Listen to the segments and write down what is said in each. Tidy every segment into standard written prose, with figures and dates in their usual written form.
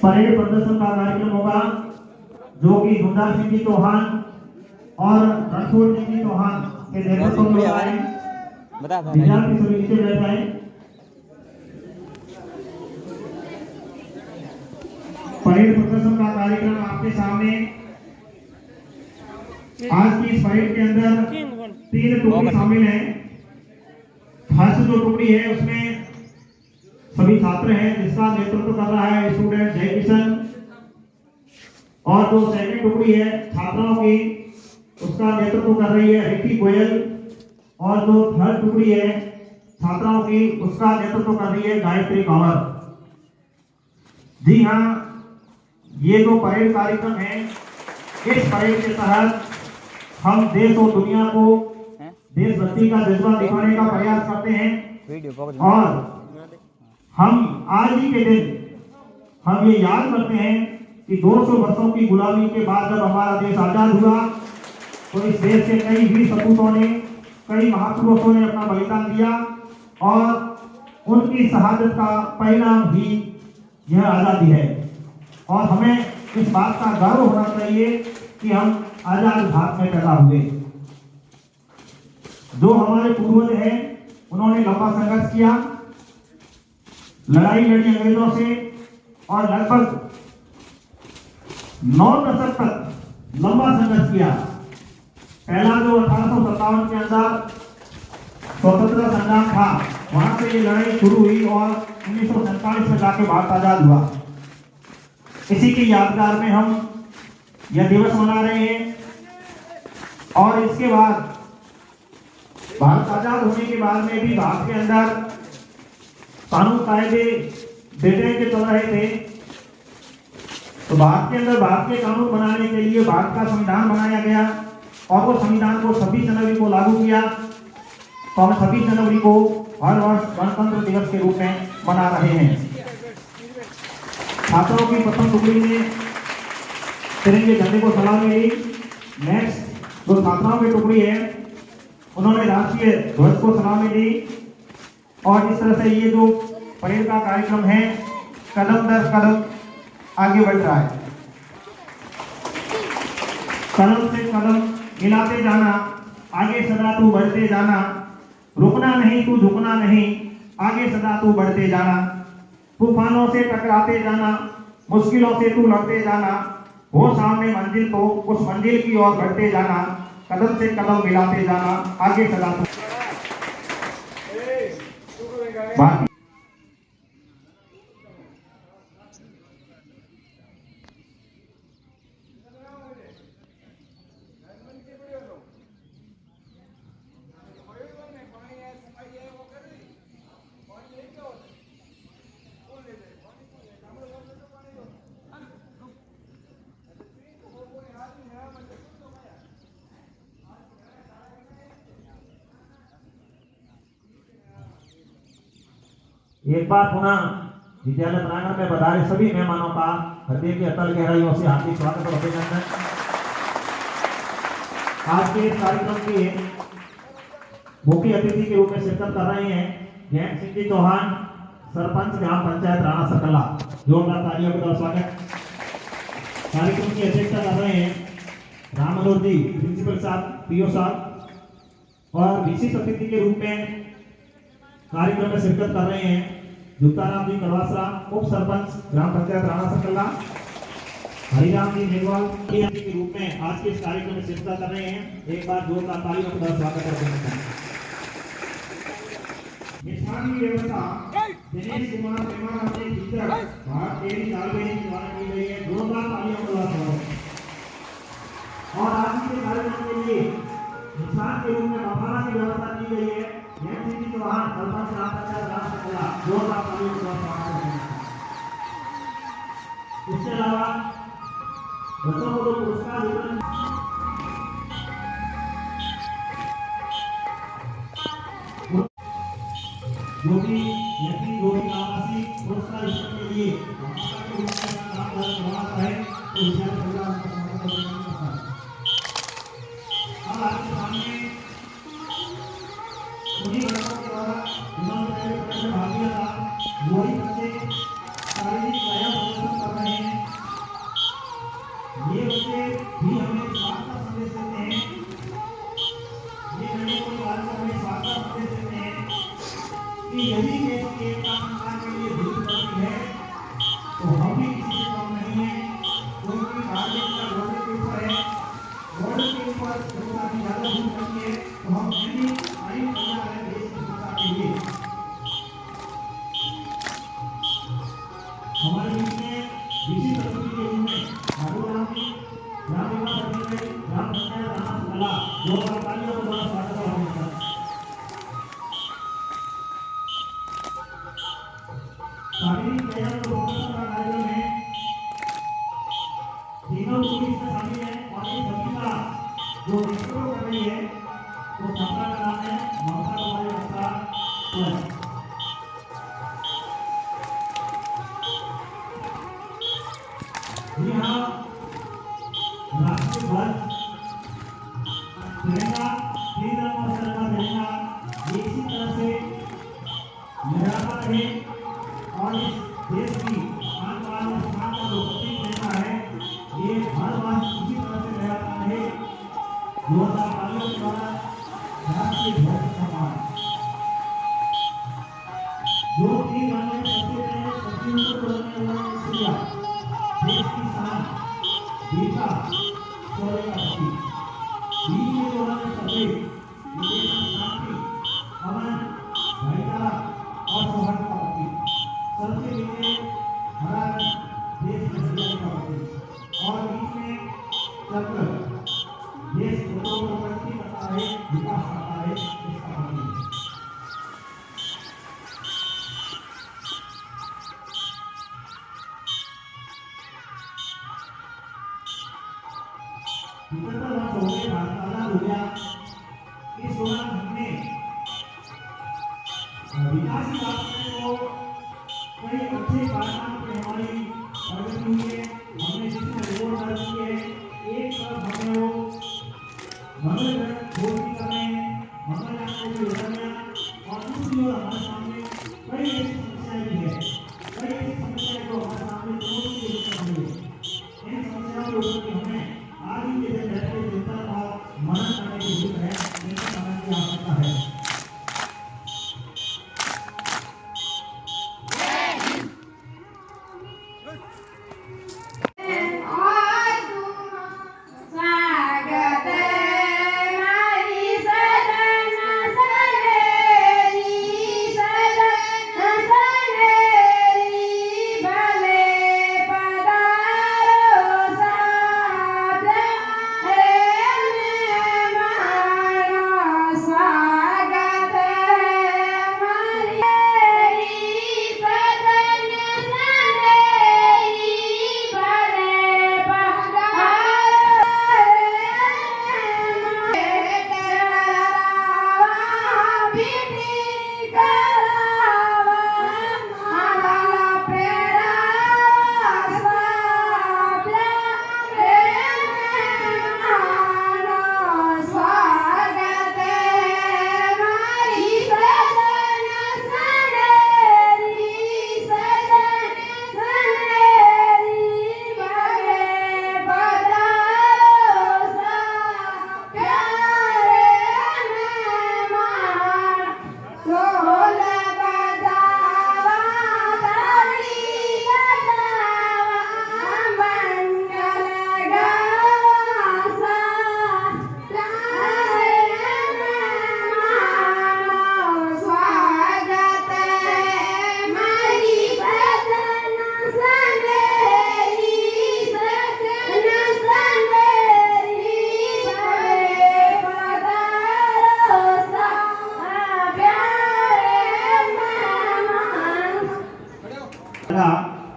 Parade प्रदर्शन का कार्यक्रम होगा जो कि धुंधार सिंह जी चौहान और रणछोड़ सिंह जी चौहान के नेतृत्व में होगा। विद्यार्थी सभी नीचे बैठ जाए। परेड प्रदर्शन का कार्यक्रम आपके सामने। आज की इस परेड के अंदर 3 टुकड़ी शामिल है। फर्स्ट जो टुकड़ी है उसमें सभी छात्र हैं जिसका नेतृत्व कर रहा है स्टूडेंट जय किशन, और जो सेकंड टुकड़ी है छात्राओं की उसका नेतृत्व कर रही है रिकी गोयल, और जो थर्ड टुकड़ी है छात्राओं की उसका नेतृत्व कर रही है गायत्री कंवर। जी हाँ, ये जो परेड कार्यक्रम है इस परेड के तहत हम देश और दुनिया को देशभक्ति का जज्बा दिखाने का प्रयास करते हैं, और हम आज ही के दिन हम ये याद करते हैं कि 200 वर्षों की गुलामी के बाद जब हमारा देश आजाद हुआ तो इस देश के कई वीर सपूतों ने, कई महापुरुषों ने अपना बलिदान दिया, और उनकी शहादत का परिणाम ही यह आजादी है। और हमें इस बात का गर्व होना चाहिए कि हम आजाद भारत में पैदा हुए। जो हमारे पूर्वज हैं उन्होंने लंबा संघर्ष किया, लड़ाई लड़ी अंग्रेजों से, और लगभग 9 दशक तक लंबा संघर्ष किया। पहला जो 1857 के अंदर स्वतंत्रता संग्राम था वहां से ये लड़ाई शुरू हुई और 1947 में जाके भारत आजाद हुआ। इसी की यादगार में हम यह दिवस मना रहे हैं। और इसके बाद भारत आजाद होने के बाद में भी भारत के अंदर कानून कायदे ब्रिटेन के चल रहे थे, तो भारत के अंदर भारत के कानून बनाने के लिए भारत का संविधान बनाया गया, और वो संविधान को 26 जनवरी को लागू किया। तो हम 26 जनवरी को हर वर्ष गणतंत्र दिवस के रूप में मना रहे हैं। छात्रों की प्रथम टुकड़ी ने तिरंगे झंडे को सलामी दी। नेक्स्ट जो छात्राओं की टुकड़ी है उन्होंने राष्ट्रीय ध्वज को सलामी दी, और इस तरह से ये जो परेड का कार्यक्रम है कदम दर कदम आगे बढ़ रहा है। कदम से कदम मिलाते जाना, आगे सदा तू बढ़ते जाना, रुकना नहीं तू झुकना नहीं, आगे सदा तू बढ़ते जाना, तूफानों से टकराते जाना, मुश्किलों से तू लड़ते जाना, हो सामने मंजिल तो उस मंजिल की ओर बढ़ते जाना, कदम से कदम मिलाते जाना, आगे सदा तू। एक बार पुनः विद्यालय प्रांगण में पधारे सभी मेहमानों का हृदय की अतल गहराइयों से हार्दिक स्वागत और अभिनंदन। आज के इस कार्यक्रम के मुख्य अतिथि के रूप में शिरकत कर रहे हैं जयंत सिंह जी चौहान, सरपंच ग्राम पंचायत राणा सकला। जोरदार तालियों के द्वारा स्वागत। कार्यक्रम की अध्यक्षता कर रहे हैं राम मनोहर जी, प्रिंसिपल साहब, पीओ साहब, और विशेष अतिथि के रूप में कार्यक्रम में शिरकत कर रहे हैं जुक्ताराम जी कलवासरा, उप सरपंच ग्राम पंचायत राणा सकला, हरिराम जी मेघवाल के रूप में आज के इस कार्यक्रम में शिरकत कर रहे हैं। एक बार जोरदार तालियों के द्वारा स्वागत करते हैं। मिष्ठान की व्यवस्था दिनेश कुमार मेहमान अपने चित्र भारत डेयरी दालबेरी द्वारा की गई है। जोरदार तालियों के द्वारा स्वागत। और आज के कार्यक्रम के लिए मिष्ठान के रूप में बफारा की व्यवस्था की गई है। जयंत चौहान, सरपंच ग्राम पंचायत राणा सकला। जोरदार तालियों के द्वारा स्वागत करते हैं। इसके अलावा बच्चों को जो पुरस्कार वितरण जो भी आवासीय पुरस्कार के लिए काम करवाता है तो विद्यालय परिवार का अब आपके सामने उन्हीं बच्चों के द्वारा जिन्होंने पहले प्रश्न भाग लिया था वही बच्चे शारीरिक व्यायाम प्रदर्शन कर रहे हैं। जी हाँ, राष्ट्रीय ध्वज तिरंगा 3 रंगों से रंगा तिरंगा इसी तरह से लहराता रहे और इस देश की आन बान और शान का जो प्रतीक रहता है ये हर बार इसी तरह से लहराता रहे। जोरदार तालियों के द्वारा राष्ट्रीय ध्वज का सम्मान। जो 3 रंग में सबसे पहले पश्चिम को रंगने वाला सूर्य देश की शान वीरता शौर्य का प्रतीक। बीच में जो रंग सफेद ये देश की शांति अमन भाईचारा और सौहार्द का प्रतीक। सबसे नीचे हरा रंग देश की हरियाली का प्रतीक और बीच में चक्र देश को प्रगति करता है विकास करता है इसका प्रतीक। वर्ष हो गए भारत आजाद हो गया। इस दौरान हमने विकास की बात करें तो कई अच्छे कारनामे पे हमारी प्रगति हुई है। हमने जिसमें रिकॉर्ड दर्ज किए हैं एक तरफ हमें वो मंगल ग्रह खोज भी कर रहे हैं, मंगलयान को भी उड़ा गया और दूसरी ओर हमारे सामने कई ऐसी समस्याएं भी है, कई ऐसी समस्याएं जो हमारे सामने चुनौती के रूप में खड़ी है। इन समस्याओं के ऊपर भी हमें आज ही के दिन बैठ के चिंतन और मनन करने की जरूरत है, चिंतन करने की आवश्यकता है।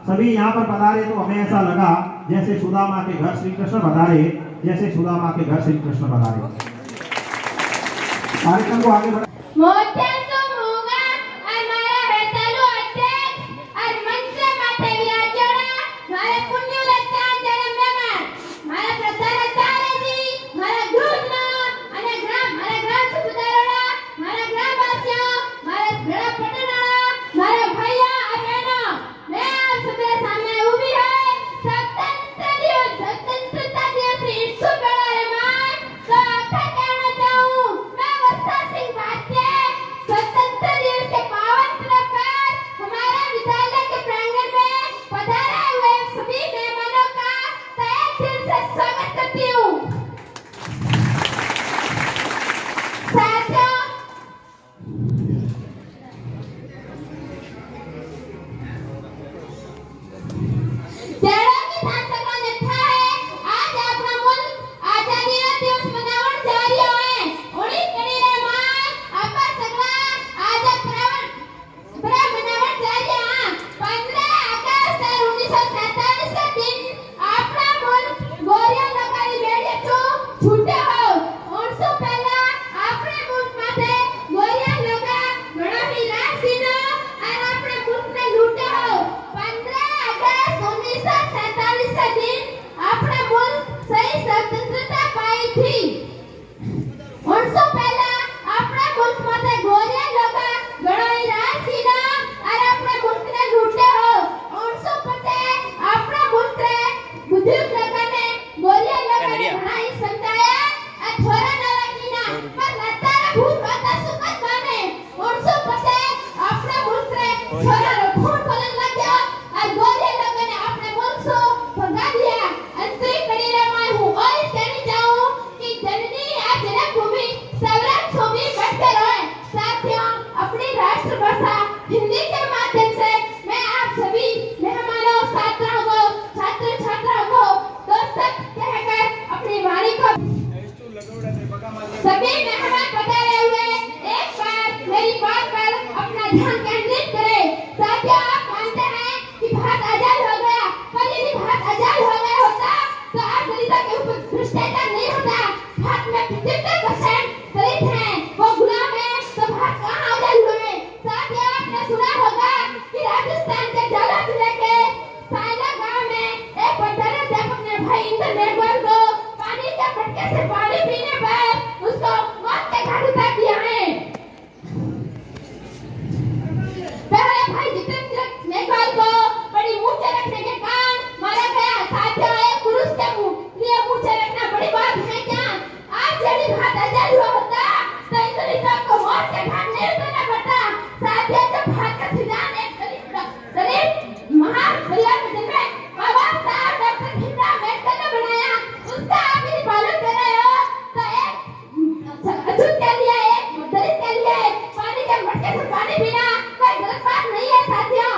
सभी यहाँ पर पधारे तो हमें ऐसा लगा जैसे सुदामा के घर श्री कृष्ण पधारे, जैसे सुदामा के घर श्री कृष्ण पधारे। कार्यक्रम को आगे बढ़ा स्वतंत्रता मटके से पानी पीने पर उसको मौत के घाट उतार दिया है। पहले भाई जितेंद्र मेघवाल को बड़ी ऊंचे रखने के कारण मारा गया। साथियों, एक पुरुष के लिए ऊंचे रखना बड़ी बात है क्या? आज यदि भारत आजाद हुआ होता तो इंद्रजीत को मौत के घाट नहीं उतरना पड़ता। साथियों, जब भारत का संविधान एक दलित महान परिवार में जन्मे बाबा साहब डॉक्टर भीमराव अम्बेडकर ने बनाया, उसका आप यदि पालन कर रहे हो तो एक अछूत के लिए, एक दलित के लिए पानी के मटके से पानी पीना कोई गलत बात नहीं है। साथियों,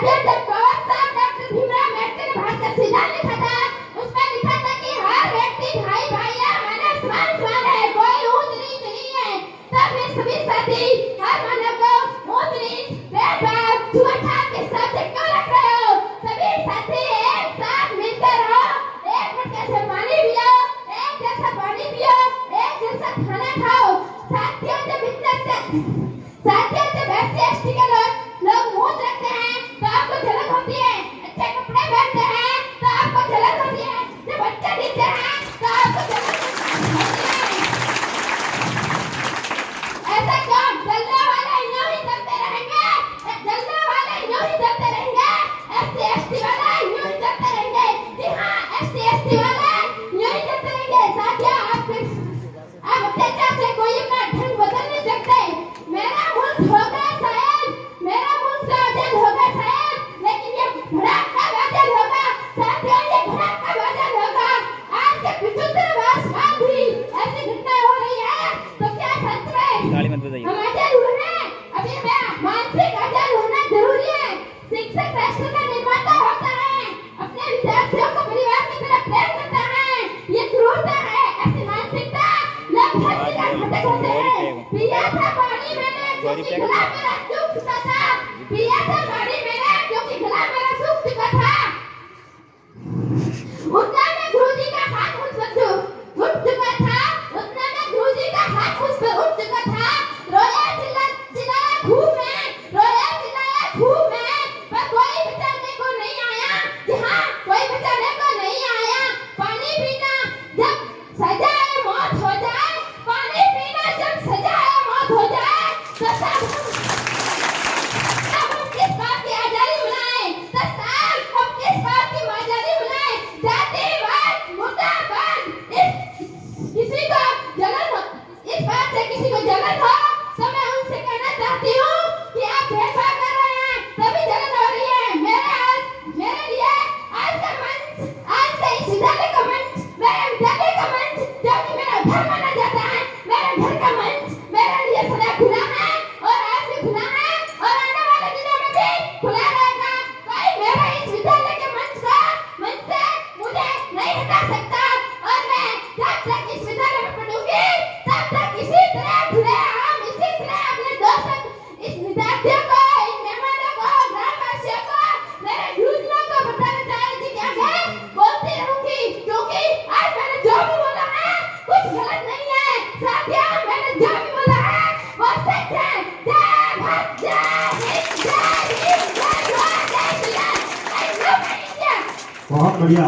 जब बाबा साहब डॉक्टर भीमराव अम्बेडकर ने भारत का संविधान लिखा था, उसमें लिखा था कि हर व्यक्ति भाई भाइया मानव समान है, कोई ऊंच नीच नहीं है। तब ये सभी साथी हर मानव को ऊंच नीच भेदभाव छुआछूत के शब्द क्यों रख रहे हो? सभी साथी एक साथ मिलकर रहो, एक मटके से पानी पियो, एक जैसा पानी पियो, एक जैसा खाना खाओ। साथियों, जब SC के लोग मूंछ रखते हैं तो आपको जलन होती है, अच्छे कपड़े पहनते हैं तो आपको जलन होती है, जब बच्चे दिखते हैं तो आपको जलन होती है। ऐसा क्यों? जलने वाले यूं ही जलते रहेंगे, जलने वाले यूं ही जलते रहेंगे, SC वाले यूं ही जलते रहेंगे। जी हाँ, SC वाले यूं ही जलते रहेंगे। साथियों, आप अत्याचार से कोई अपना ढंग बदल नहीं सकते। मेरा मुल्क होगा शायद, मेरा मुल्क तो आजाद होगा शायद, लेकिन ये भड़क का आजाद होगा। साथियों, ये भड़क का आजाद होगा। आज के 75 वर्ष बाद भी ऐसी घटनाएं हो रही है तो क्या सच में हम आजाद हुए हैं? अभी मानसिक आजाद होना जरूरी है। शिक्षक राष्ट्र का निर्माता होता है, अपने विद्यार्थियों को परिवार की तरह प्रेम करता है, ये क्रूरता है। ऐसी मानसिकता लोग धरती का घटक होते हैं। पिया था पानी मैंने क्योंकि गला मेरा सूख चुका था, पिया था पानी मैंने क्योंकि गला मेरा सूख चुका था। उतना में गुरुजी का हाथ उठ चुका था, उतना में गुरुजी का हाथ उठ चुका था। रोया चिल्लाया खूब में, रोया चिल्लाया खूब में, पर कोई बचाने को नहीं आया। जी हाँ, कोई बचाने को नहीं आया। पानी पीना जब सजाए मौत हो जाए, पानी पीना जब सजाए मौत हो जाए तो सब हम किस बात की आजादी बुलाएं? तो साहब हम किस बात की आजादी बुलाएं? जातिवाद मुर्दाबाद। किसी को जलन हो, इस बात से किसी को जलन हो तो मैं उनसे कहना चाहती हूँ कि आप भेदभाव कर रहे हैं तभी जलन हो रही है। मेरे लिए आज का मंच, आज का इस विद्यालय का मंच, मेरे विद्यालय का मंच जो कि मेरा घर माना जाता है, मेरे घर का मंच मेरे लिए सदा खुला है और आज भी खुला है और आने वाले दिनों में भी खुला रहेगा। कोई मेरे इस विद्यालय के मंच से मुझे नहीं हटा सकता और मैं जब तक इस विद्यालय में पढ़ूंगी तब तक इसी तरह खुलेआम, इसी तरह अपने दोस्तों, इस विद्यार्थियों को, इन मेहमानों को, ग्रामवासियों को, मेरे गुरुजनों को बताना चाह रही थी कि आगे बोलती रहूंगी, क्योंकि आज मैंने जो भी बोला है कुछ गलत नहीं है। साथियों, मैंने जो भी बोला है वो सच है। जय भारत, जय हिंद, जय हिंद, जय भारत, जय Shri Ram, I love India। बहुत बढ़िया।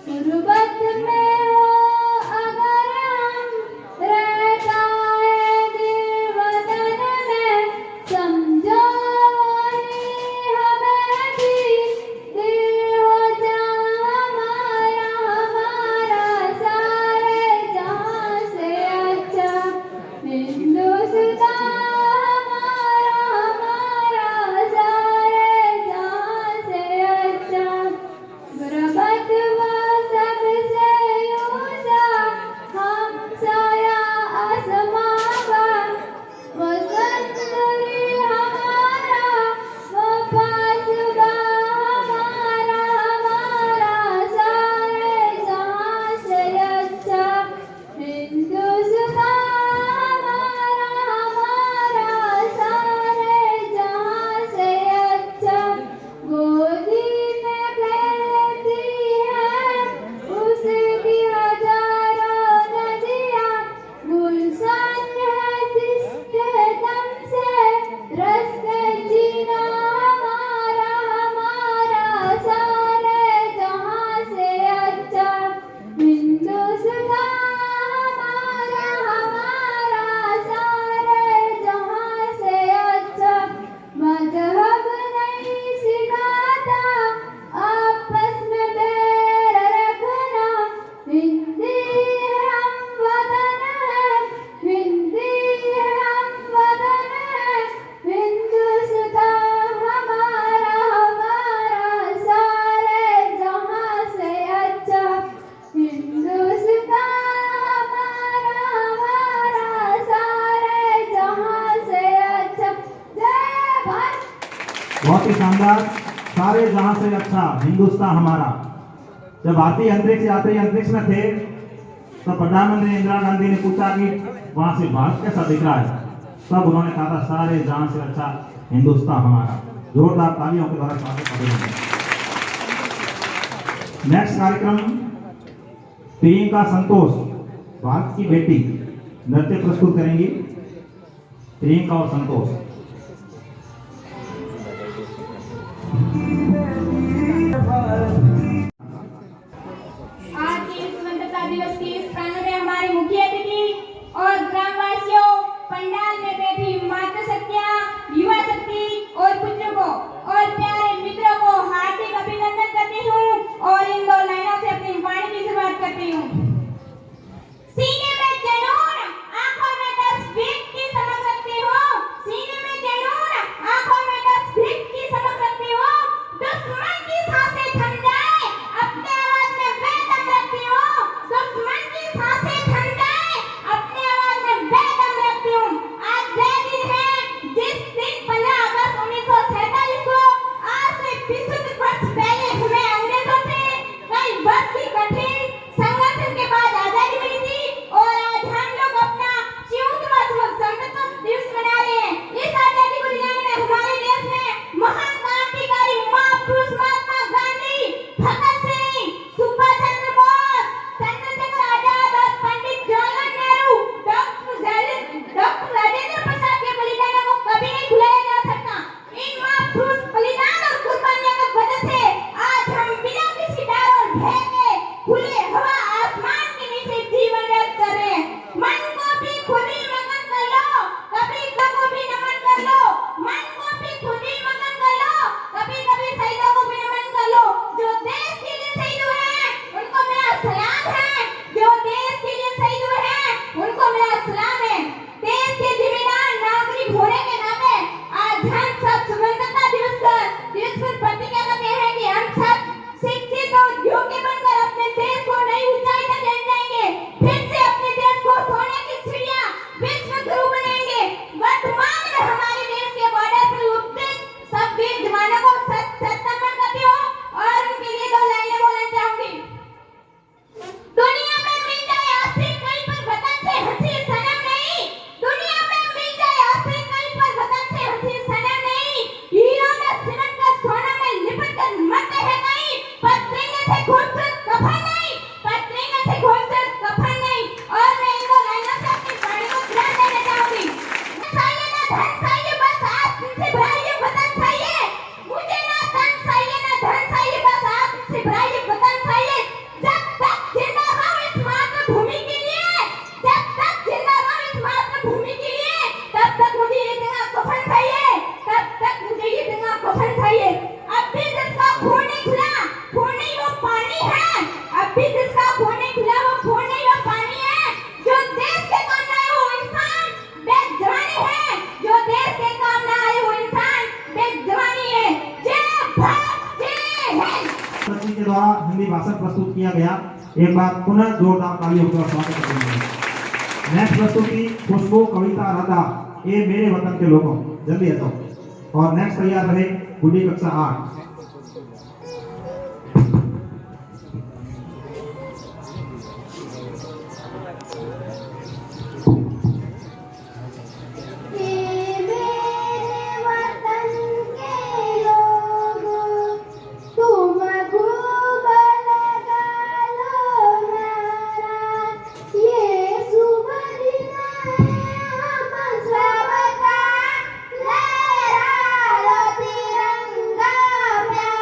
गुरुबत शानदार, सारे जहां से अच्छा हिंदुस्तान हमारा। जब भारतीय अंतरिक्ष यात्री अंतरिक्ष में थे तो प्रधानमंत्री इंदिरा गांधी ने पूछा कि वहां से भारत कैसा दिख रहा है, तब उन्होंने कहा था सारे जहां से अच्छा हिंदुस्तान हमारा। जोरदार तालियों के द्वारा स्वागत करेंगे। नेक्स्ट कार्यक्रम प्रियंका संतोष, भारत की बेटी, नृत्य प्रस्तुत करेंगी। प्रियंका और संतोष। आज के स्वतंत्रता दिवस के इस प्रांगण में हमारे मुख्य अतिथि और ग्रामवासियों, पंडाल में बैठी मातृशक्तियां, युवा शक्ति और बुजुर्गों और प्यारे मित्रों को हार्दिक अभिनंदन करती हूँ और इन दो लाइनों से अपनी वाणी की शुरुआत करती हूँ। सीने में जुनून, आंखों में 10 फीट की चमक रखती हो। सीने में जुनून, आंखों में 10 फीट की चमक रखती हो। दुश्मन की सांसें थम जाए, अपने आवाज में बेदम रखती हो। दुश्मन की सांसें थम जाए, अपने आवाज में बेदम रखती हूँ। आज वह दिन है जिस दिन 15 अगस्त 1947 को आज से 20 वर्ष पहले हमें अंग्रेजों से कई वर्ष की कठिन संघर्ष के बाद आजादी मिली थी और आज हम लोग अपना 64वां स्वतंत्रता दिवस मना रहे हैं। इस आजादी को दिलाने में हमारे देश में महान क्रांतिकारी महापुरुष महात्मा गांधी, भगत सिंह, सुभाष चंद्र बोस, चंद्रशेखर आजाद और पंडित जवाहरलाल नेहरू, डॉक्टर राजेंद्र प्रसाद के बलिदानों को कभी नहीं भुलाया जा सकता। इन महापुरुष बलिदान और कुर्बानियों की वजह से आज हम बिना किसी डर और भय के खुले हवा आसमान के नीचे जीवन व्यतीत कर रहे हैं। मन को भी खुद ही मगन कर लो, कभी को भी नमन कर लो। मन को भी खुद ही मगन कर लो, कभी कभी शहीदों को भी नमन कर लो। जो देश के लिए शहीद हुए हैं उनको मेरा सलाम है। जो देश के लिए शहीद हुए हैं उनको मेरा सलाम है। देश के जिम्मेदार नागरिक होने के नाते आज हम सब स्वतंत्रता दिवस पर प्रतिज्ञा करते हैं कि हम सब शिक्षित और योग्य बनकर अपने देश को नई ऊंचाई तक ले जाएंगे। फिर से अपने देश को सोने की चिड़िया विश्व गुरु बनाएंगे। वर्तमान में हमारे देश के बॉर्डर पर उपस्थित सब वीर जवानों को सत नमन करती हूँ और उनके लिए 2 लाइनें बोलना चाहूंगी। दुनिया में मिल जाए आश्रय कहीं पर वतन से हंसी सनम नहीं। दुनिया में मिल जाए आश्रय कहीं पर वतन से हंसी सनम नहीं। हीरों में सिमट कर सोना में लिपट कर मरते हैं कहीं, पत्रिंगे से खूबसूरत कफन नहीं, पत्रिंगे से खूबसूरत कफन नहीं। और मैं इन 2 लाइनों से अपनी वाणी को ध्यान देना चाहूंगी। चाहिए ना धन चाहिए, बस आपसे भरा ये वतन चाहिए। मुझे ना धन चाहिए ना धन चाहिए, बस आपसे भरा ये वतन चाहिए। जब तक जिंदा हूँ इस मातृभूमि के लिए, जब तक जिंदा हूँ इस मातृभूमि के लिए, तब तक मुझे ये गंगा कफन चाहिए, तब तक मुझे ये गंगा कफन चाहिए। अब भी जिसका खून नहीं खुला, खून नहीं वो पानी है। अब भी जिसका खून नहीं खुला वो खून नहीं वो पानी है। जो देश के काम ना आए वो इंसान बेजवानी है। जो देश के काम ना आए वो इंसान बेजवानी है। जय भारत, जय हिंद। सचिन के द्वारा हिंदी भाषण प्रस्तुत किया गया। एक बार पुनः जोरदार तालियों के स्वागत करेंगे। नेक्स्ट प्रस्तुति खुशबू कविता राधा, ये मेरे वतन के लोगों, जल्दी आ जाओ। और नेक्स्ट तैयार रहे गुड्डी कक्षा 8। लहरा लो तिरंगा प्यारा।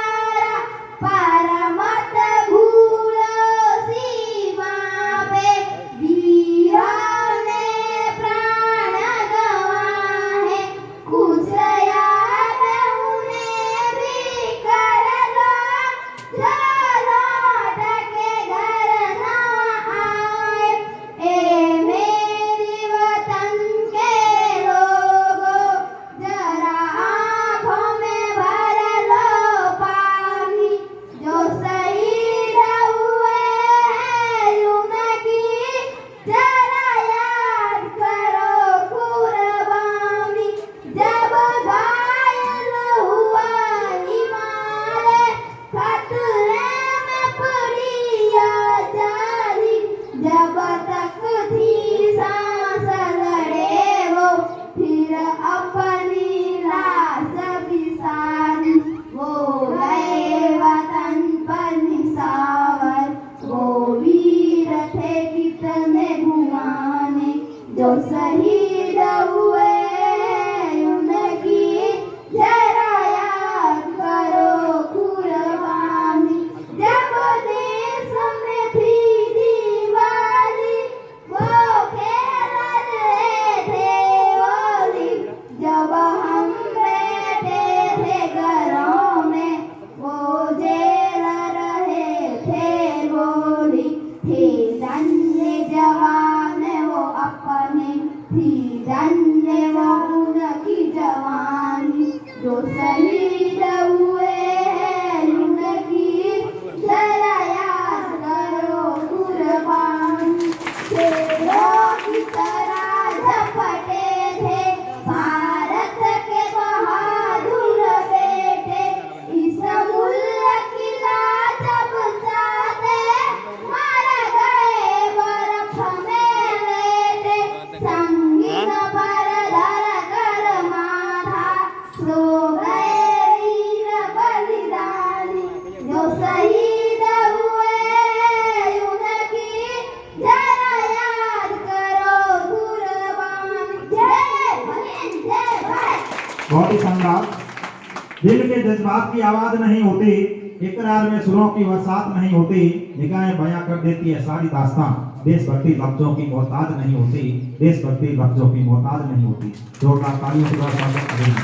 जज्बात की आवाज नहीं होती, इकरार में सुरों की बरसात नहीं होती, निगाहें बयां कर देती है सारी दास्तां, देशभक्ति लफ्जों की मोहताज नहीं होती, देशभक्ति लफ्जों की मोहताज नहीं होती। जोरदार तालियों के द्वारा स्वागत करेंगे।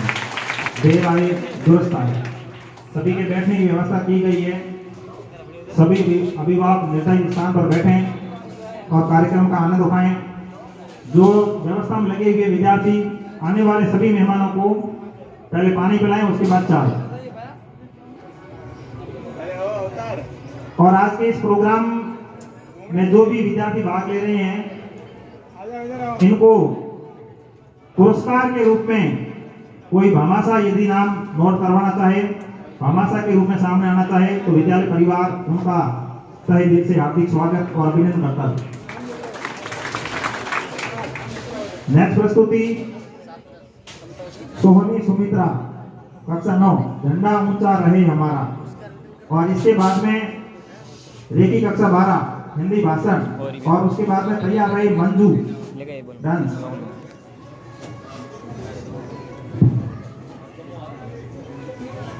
देर आए दुरुस्त आए। सभी के बैठने की व्यवस्था की गई है। सभी अभिभावक निर्धारित स्थान पर बैठें और कार्यक्रम का आनंद उठाएं। जो व्यवस्था में लगे हुए विद्यार्थी आने वाले सभी मेहमानों को पहले पानी पिलाएं, उसके बाद चाय। और आज के इस प्रोग्राम में जो भी विद्यार्थी भाग ले रहे हैं, इनको पुरस्कार के रूप में कोई भामाशाह यदि नाम नोट करवाना चाहे, भामाशाह के रूप में सामने आना चाहे, तो विद्यालय परिवार उनका तहे दिल से हार्दिक स्वागत और अभिनंदन करता है। नेक्स्ट प्रस्तुति सोहनी सुमित्रा, कक्षा 9, झंडा ऊंचा रहे हमारा। और इसके बाद में रेकी कक्षा 12, हिंदी भाषण, और उसके बाद में तैयार रही मंजू डांस।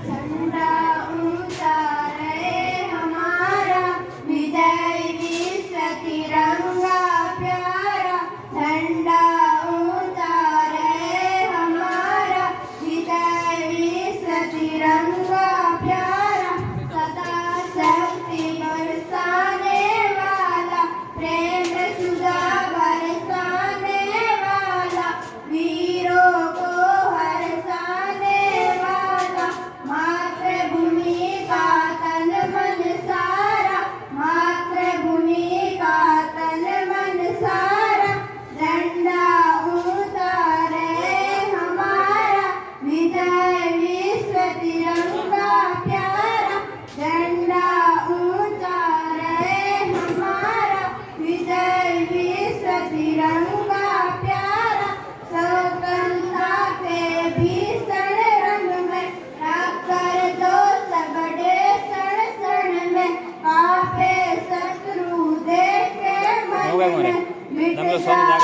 झंडा ऊंचा रहे हमारा, विजय विश्व तिरंगा प्यारा। झंडा ऊंचा रहे हमारा, विजय विश्व तिरंगा प्यारा। सदा शक्ति बरसाने वाला, प्रेम सुधा बरसाने वाला, वीरों को हरसाने वाला। मातृभूमि का तन मन सारा, मातृभूमि का तन मन सारा। झंडा ऊंचा रहे हमारा, विजय विश्व तिरंगा प्यारा। झंडा ऊंचा रहे हमारा, विजय विश्व तिरंगा प्यारा। स्वतंत्रता के भीषण रंग में टक्कर दो सबड़े क्षण क्षण में, कांपे शत्रु देखे मन में। मिट जाए संकट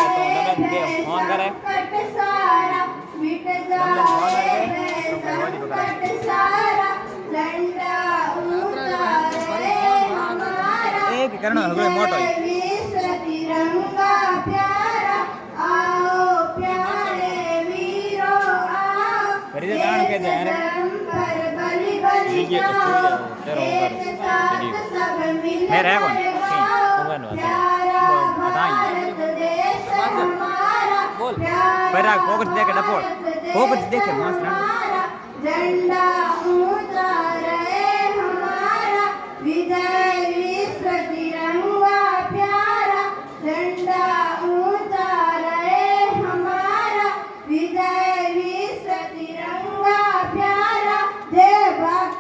सारा, मिट जाए संकट सारा। झंडा ऊंचा रहे हमारा, विजय विश्व तिरंगा प्यारा। आओ प्यारे वीरों आओ, धर्म पर बलि बलि जाओ। एक साथ सब मिलकर गाओ, प्यारा भारत देश हमारा, प्यारा भारत देश हमारा। झंडा ऊंचा रहे हमारा, विजय विश्व तिरंगा प्यारा। झंडा ऊंचा रहे हमारा, विजय विश्व तिरंगा प्यारा। जय भारत।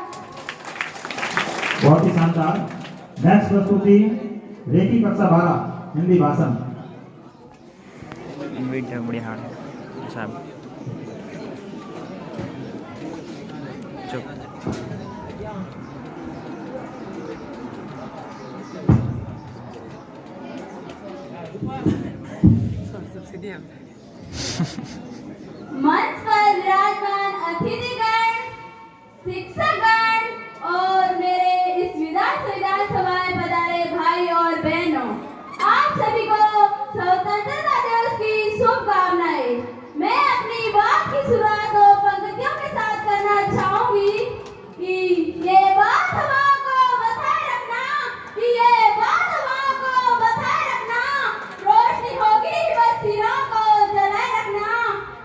बहुत ही शानदार। नेक्स्ट प्रस्तुति रेकी कक्षा 12, हिंदी भाषण। बड़ी हार्ड है साहब। चुप। मंच पर विराजमान अतिथिगण, शिक्षकगण और मेरे इस विधान सभाएं पधारे भाई और बहनों, आप सभी को स्वतंत्रता दिवस की शुभकामनाएं। मैं अपनी बात की शुरुआत दो पंक्तियों के साथ करना चाहूंगी कि ये बात हवा को बताए रखना, कि ये बात हवा को बताए रखना। रोशनी होगी बस सिरों को जलाए रखना,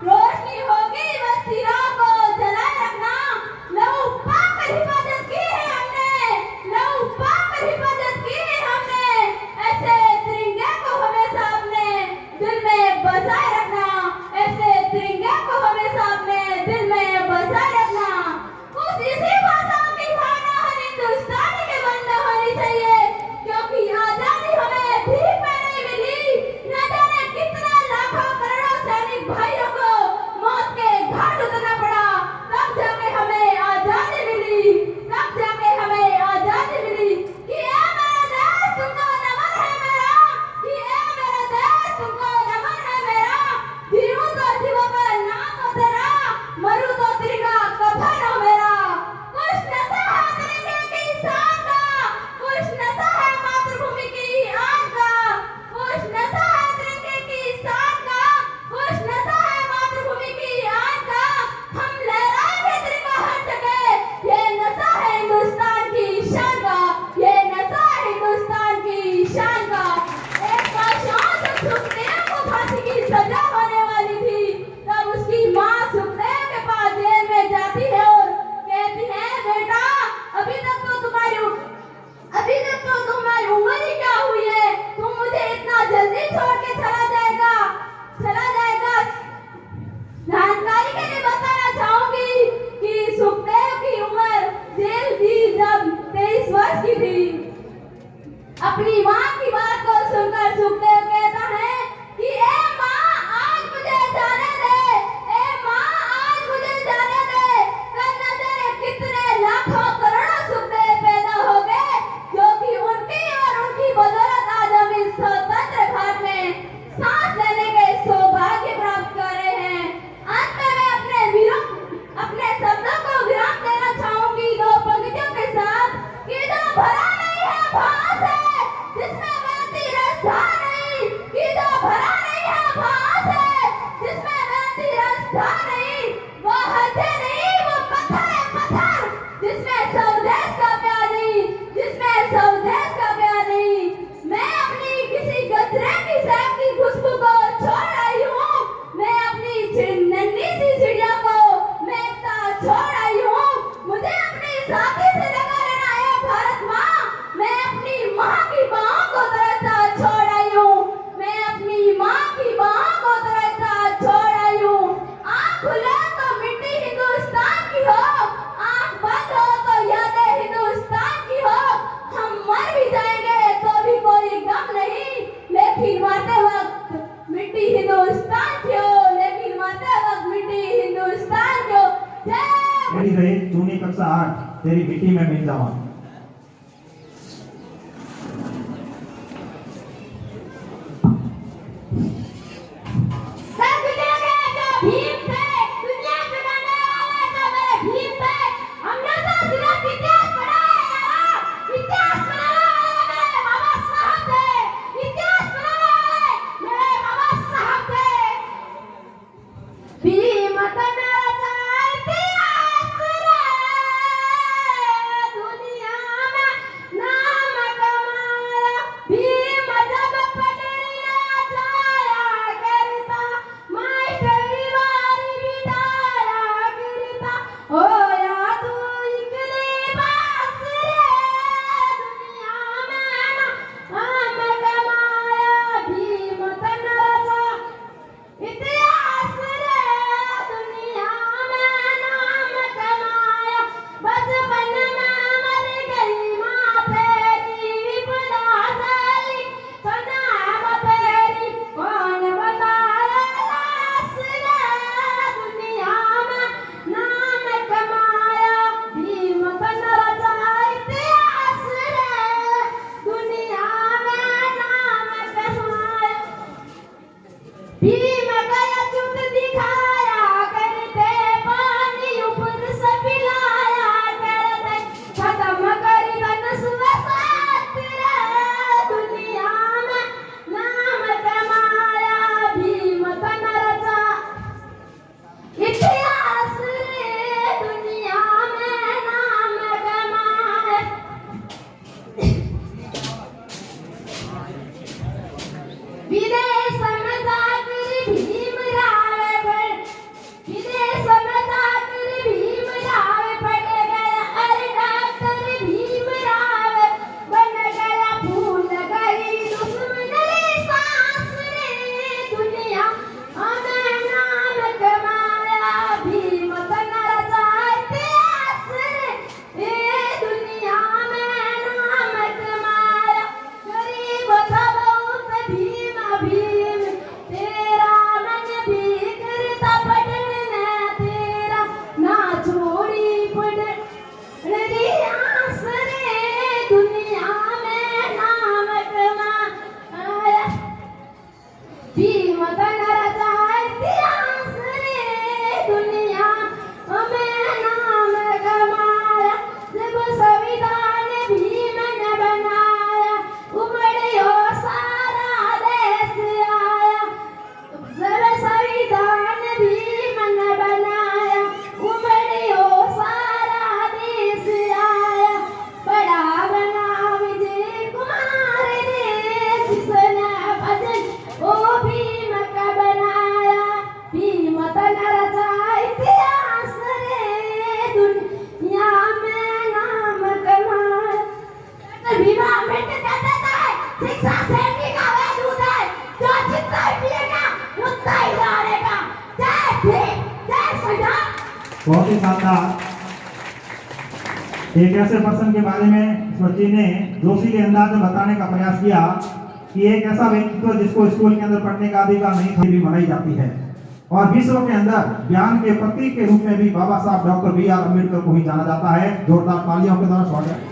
रोशनी होगी बस सिरों को जलाए रखना। लहू पाकर हिफाजत की है तेरी मिट्टी में मिल जाऊं। बहुत ही शानदार। एक ऐसे पर्सन के बारे में इस बच्चे ने जोशीले अंदाज में बताने का प्रयास किया कि एक ऐसा व्यक्तित्व जिसको स्कूल के अंदर पढ़ने का अधिकार नहीं था भी मनाई जाती है और विश्व के अंदर ज्ञान के प्रतीक के रूप में भी बाबा साहब डॉक्टर बी.आर. अम्बेडकर को ही जाना जाता है। जोरदार तालियों के द्वारा स्वागत।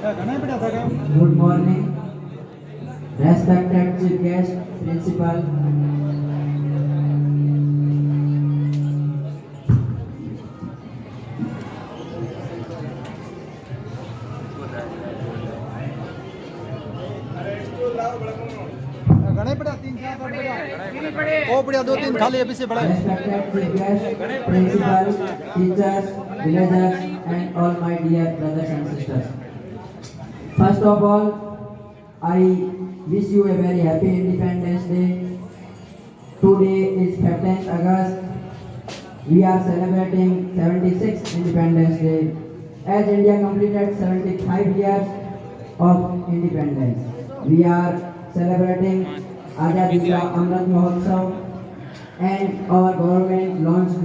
Good morning, respected chief guest, principal. Respected chief guest, principal, teachers, villagers, and all my dear brothers and sisters. First of all, I wish you a very happy Independence Day. Today is 15th August. We are celebrating 76th Independence Day as India completed 75 years of independence. We are celebrating Azadi Ka Amrit Mahotsav and our government launched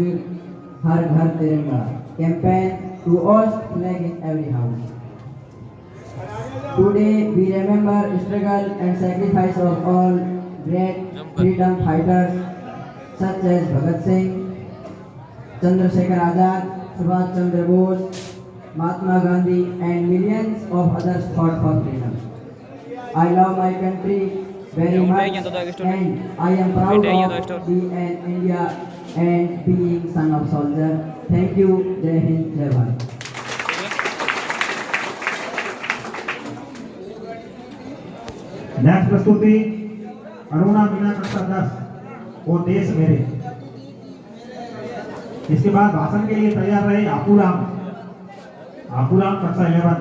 Har Ghar Tiranga campaign to hoist flag in every house. Today we remember struggle and sacrifice of all great freedom fighters such as Bhagat Singh, Chandrasekhar Azad, Subhash Chandra Bose, Mahatma Gandhi, and millions of others fought for freedom. I love my country very much, and I am proud of being an India and being son of soldier. Thank you. Jai Hind, Jai Bharat. Next प्रस्तुति अरुणा मीना कक्षा 10 और देश मेरे। इसके बाद भाषण के लिए तैयार रहे आपूराम कक्षा 11।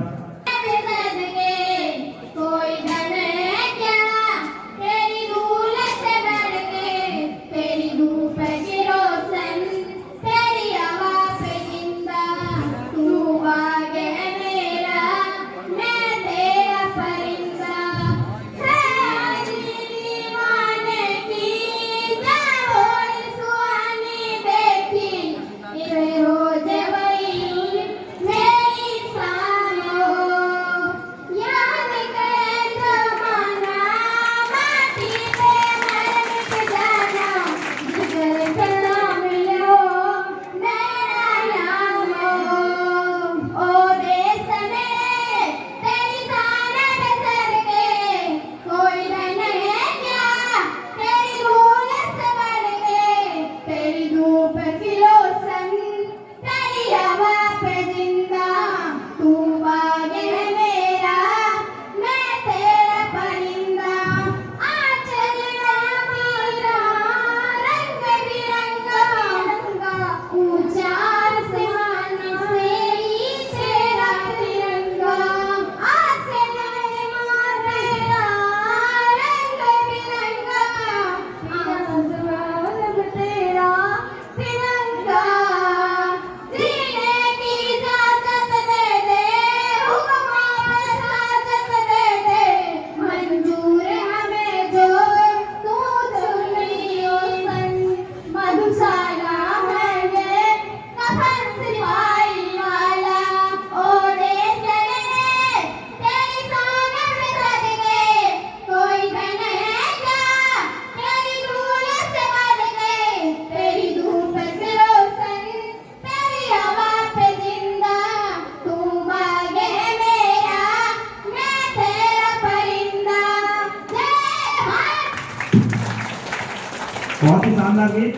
बहुत ही शानदार गीत।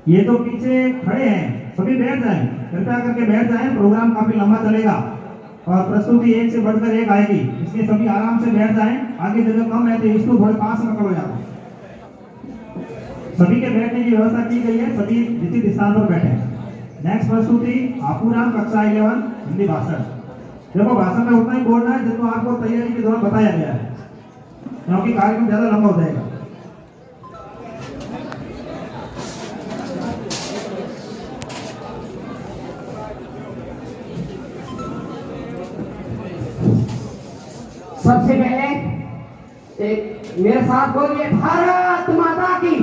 ये तो पीछे खड़े हैं, सभी बैठ जाएं, कृपया करके बैठ जाएं, प्रोग्राम काफी लंबा चलेगा और प्रस्तुति एक से बढ़कर एक आएगी, इसलिए सभी आराम से बैठ जाएं। आगे जगह कम है तो इसको थोड़े पास में करो जाओ। सभी के बैठने की व्यवस्था की गई है, सभी निश्चित स्थान पर बैठे। नेक्स्ट प्रस्तुति आपूराम कक्षा 11 हिंदी भाषण। देखो भाषण में उतना ही बोलना है जितना आपको तैयारी के दौरान बताया गया है, क्योंकि कार्यक्रम ज्यादा लंबा हो जाएगा। सबसे पहले मेरे साथ बोलिए, भारत माता की,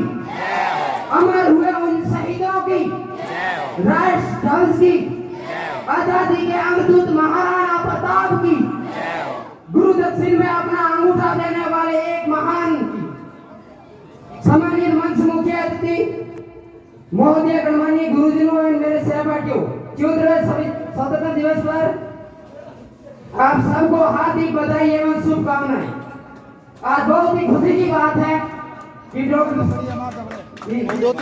अमर हुए उन शहीदों की, राष्ट्र ध्वज की, आजादी के अमरदूत महाराणा प्रताप की, गुरु दक्षिण में अपना अंगूठा देने वाले एक महान की। सम्मानित मंच मुख्य अतिथि महोदय, गणमान्य गुरुजनों एवं मेरे सहपाठियों, 14वें स्वतंत्रता दिवस पर आप सबको हार्दिक बधाई एवं शुभकामनाएं। आज बहुत ही खुशी की बात है कि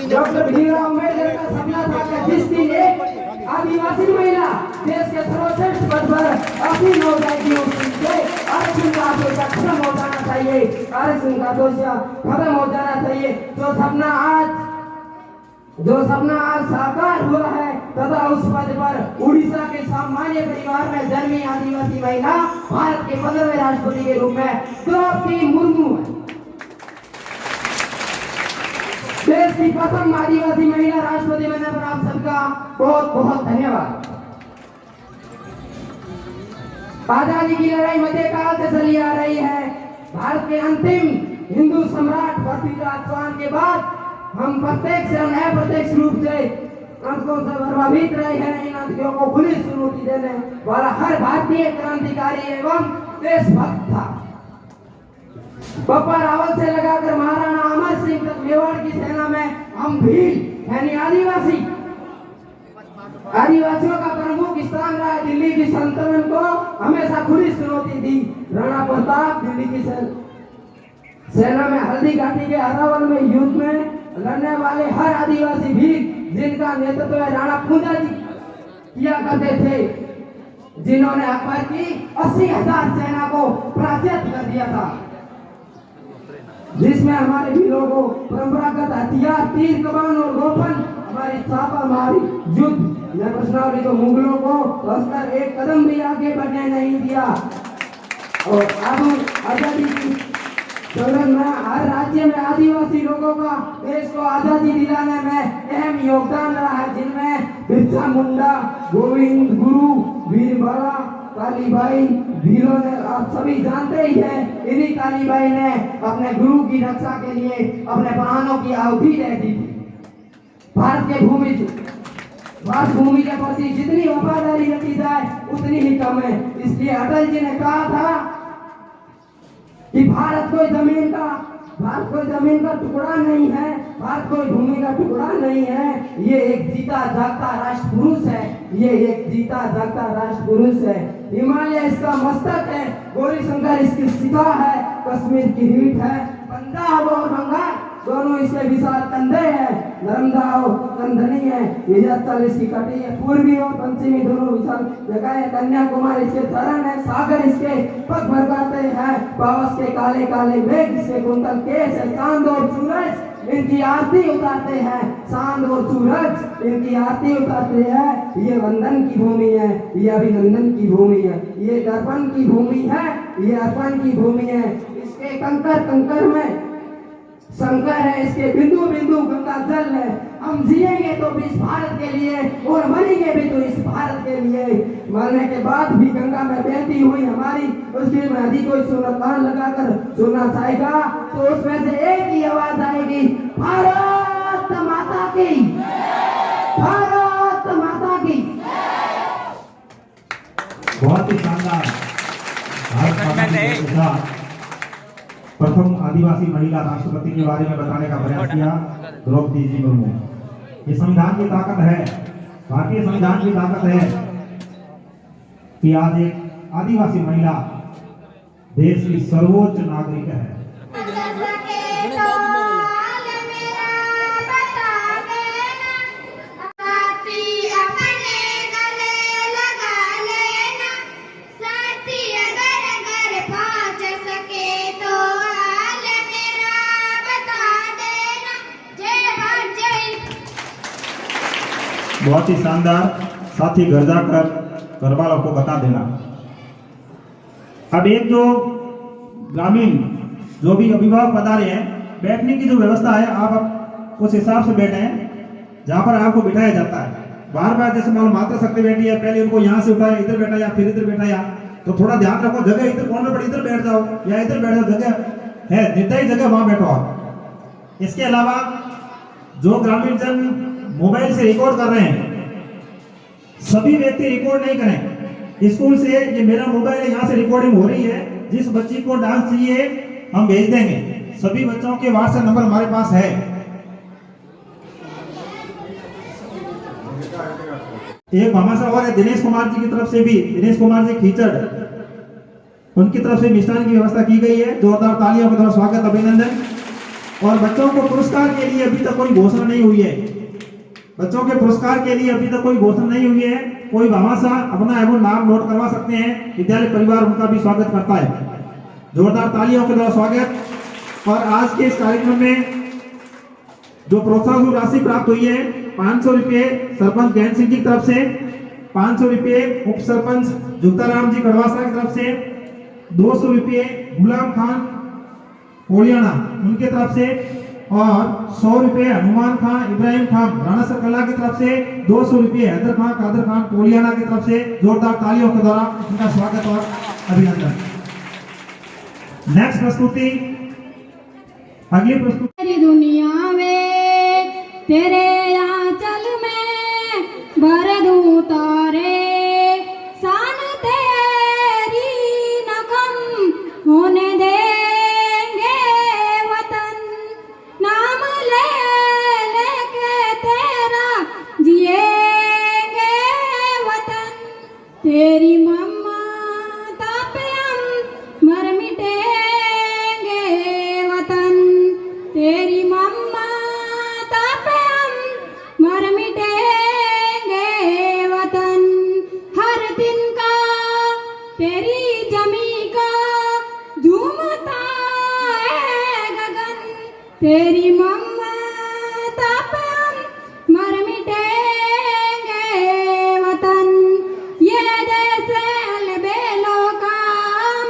डॉक्टर भीमराव अम्बेडकर का सपना था कि जिस दिन एक आदिवासी महिला देश के सर्वश्रेष्ठ पद पर अपनी हो जाएगी, आरक्षण का दोषा खत्म हो जाना चाहिए, आरक्षण का दोषा खत्म हो जाना चाहिए। जो सपना आज साकार हुआ है तथा उस पद पर उड़ीसा के सामान्य परिवार में जन्मी आदिवासी महिला भारत के 15वें राष्ट्रपति के रूप में द्रौपदी मुर्मू है। देश की प्रथम आदिवासी महिला राष्ट्रपति बनने पर आप सबका बहुत बहुत धन्यवाद। आजादी की लड़ाई मध्यकाल से चली आ रही है। भारत के अंतिम हिंदू सम्राट पृथ्वीराज चौहान के बाद हम प्रत्यक्ष और अप्रत्यक्ष रूप से अंकों से प्रभावित रहे हैं। इन अंकों को खुली चुनौती देने वाला हर भारतीय क्रांतिकारी एवं देशभक्त था। बप्पा रावल से लगाकर महाराणा अमर सिंह तक मेवाड़ की सेना में हम भील यानी आदिवासी आदिवासियों का प्रमुख स्थान रहा है। दिल्ली की सल्तनत को हमेशा खुली चुनौती दी। राणा प्रताप दिल्ली की सेना में हल्दी घाटी के अरावल में युद्ध में लड़ने वाले हर आदिवासी वीर जिनका नेतृत्व राणा पूंजा जी किया करते थे, जिन्होंने अकबर की 80,000 सेना को पराजित कर दिया था, जिसमें हमारे वीरों को परंपरागत हथियार तीर कमान और गोफन हमारी छापामारी युद्ध ने प्रश्नावली को मुगलों को बसकर एक कदम भी आगे बढ़ने नहीं दिया। और अब आजादी की संग्राम में हर राज्य में आदिवासी लोगों का देश को आजादी दिलाने में अहम योगदान रहा है, जिनमें बिरसा मुंडा, गोविंद गुरु, वीरबाला, कालीबाई भीलों ने, आप सभी जानते ही हैं, इन्हीं कालीबाई ने अपने गुरु की रक्षा के लिए अपने प्राणों की आहुति दे दी थी। भारत भूमि के प्रति जितनी वफादारी रखी जाए उतनी ही कम है। इसलिए अटल जी ने कहा था कि भारत कोई जमीन का टुकड़ा नहीं है, भारत कोई भूमि का टुकड़ा नहीं है, ये एक जीता जागता राष्ट्र पुरुष है, ये एक जीता जागता राष्ट्र पुरुष है। हिमालय इसका मस्तक है, गौरी शंकर इसकी शिखा है, कश्मीर की रीढ़ है, पंजाब और बंगाल दोनों इसके विशाल कंधे हैं, नर्मदा और कंधनी है, विजयस्थल इसकी कटी है, पूर्वी और पश्चिमी दोनों विशाल जगह है, कन्याकुमारी इसके चरण है, सागर इसके पग भरकाते हैं, पावस के काले काले मेघ इसके कुंतल केस है, चांद और सूरज इनकी आरती उतारते हैं, चांद और सूरज इनकी आरती उतारते हैं। ये वंदन की भूमि है, ये अभिनंदन की भूमि है, ये दर्पण की भूमि है, ये अर्पण की भूमि है। इसके कंकर कंकर में शंकर है, इसके बिंदु बिंदु गंगा जल है। हम जिएंगे तो भी इस भारत के लिए और मरेंगे भी तो इस भारत के लिए। मरने के बाद भी गंगा में बहती हुई हमारी उसकी नदी को कान लगाकर सुनना चाहेगा तो उसमें से एक ही आवाज आएगी, भारत माता की, भारत माता की। बहुत ही शानदार भारत माता के साथ प्रथम आदिवासी महिला राष्ट्रपति के बारे में बताने का प्रयास किया द्रौपदी जी मुर्मू। ये संविधान की ताकत है, भारतीय संविधान की ताकत है कि आज एक आदिवासी महिला देश की सर्वोच्च नागरिक है। बहुत ही शानदार, साथ ही घर जाकर घर वालों को बता देना। अब एक जो ग्रामीण जो भी अभिभावक बता रहे हैं, बैठने की जो व्यवस्था है आप उस हिसाब से बैठे हैं जहाँ पर आपको बिठाया जाता है। बार बार जैसे मान मातृशक्ति बैठी है, पहले उनको यहाँ से उठाया, इधर बैठाया, फिर इधर बैठाया, तो थोड़ा ध्यान रखो, जगह इधर कौन में पड़ी, इधर बैठ जाओ या इधर बैठ जाओ, जगह है निर्धारित जगह वहां बैठो आप। इसके अलावा जो ग्रामीण जन मोबाइल से रिकॉर्ड कर रहे हैं, सभी व्यक्ति रिकॉर्ड नहीं करें। स्कूल से ये मेरा मोबाइल है, यहाँ से रिकॉर्डिंग हो रही है, जिस बच्ची को डांस चाहिए हम भेज देंगे। सभी बच्चों के व्हाट्सएप नंबर हमारे पास है। एक भामाशाह और है दिनेश कुमार जी की तरफ से भी, दिनेश कुमार जी खींचड़, उनकी तरफ से मिष्ठान की व्यवस्था की गई है। जोरदार तालियों के द्वारा स्वागत, अभिनंदन। और बच्चों को पुरस्कार के लिए अभी तक कोई घोषणा नहीं हुई है, बच्चों के पुरस्कार के लिए अभी तक कोई घोषणा नहीं हुई है। कोई भामाशाह अपना एवं नाम नोट करवा सकते हैं, विद्यालय परिवार उनका भी स्वागत करता है। जोरदार तालियों के द्वारा स्वागत। और आज के इस कार्यक्रम में जो प्रोत्साहन राशि प्राप्त हुई है, 500 रुपये सरपंच ज्ञान सिंह की तरफ से, 500 रुपये उप सरपंच जुगताराम जी कड़वासा की तरफ से, 200 रुपये गुलाम खान पोलियाना उनके तरफ से, और 100 रुपये हनुमान खान इब्राहिम खान राणा सरकला की तरफ से, 200 रुपये हैदर खान कादर खान पोलियाना की तरफ से। जोरदार तालियों के द्वारा उनका स्वागत और अभिनंदन। नेक्स्ट प्रस्तुति, अगली प्रस्तुति। दुनिया में तेरे आंचल में भर दूं तारे, शान तेरी न कम होने देंगे वतन, नाम ले लेके तेरा जिएंगे तेरी ममता पे हम मर मिटेंगे वतन, ये देश अलबेलों का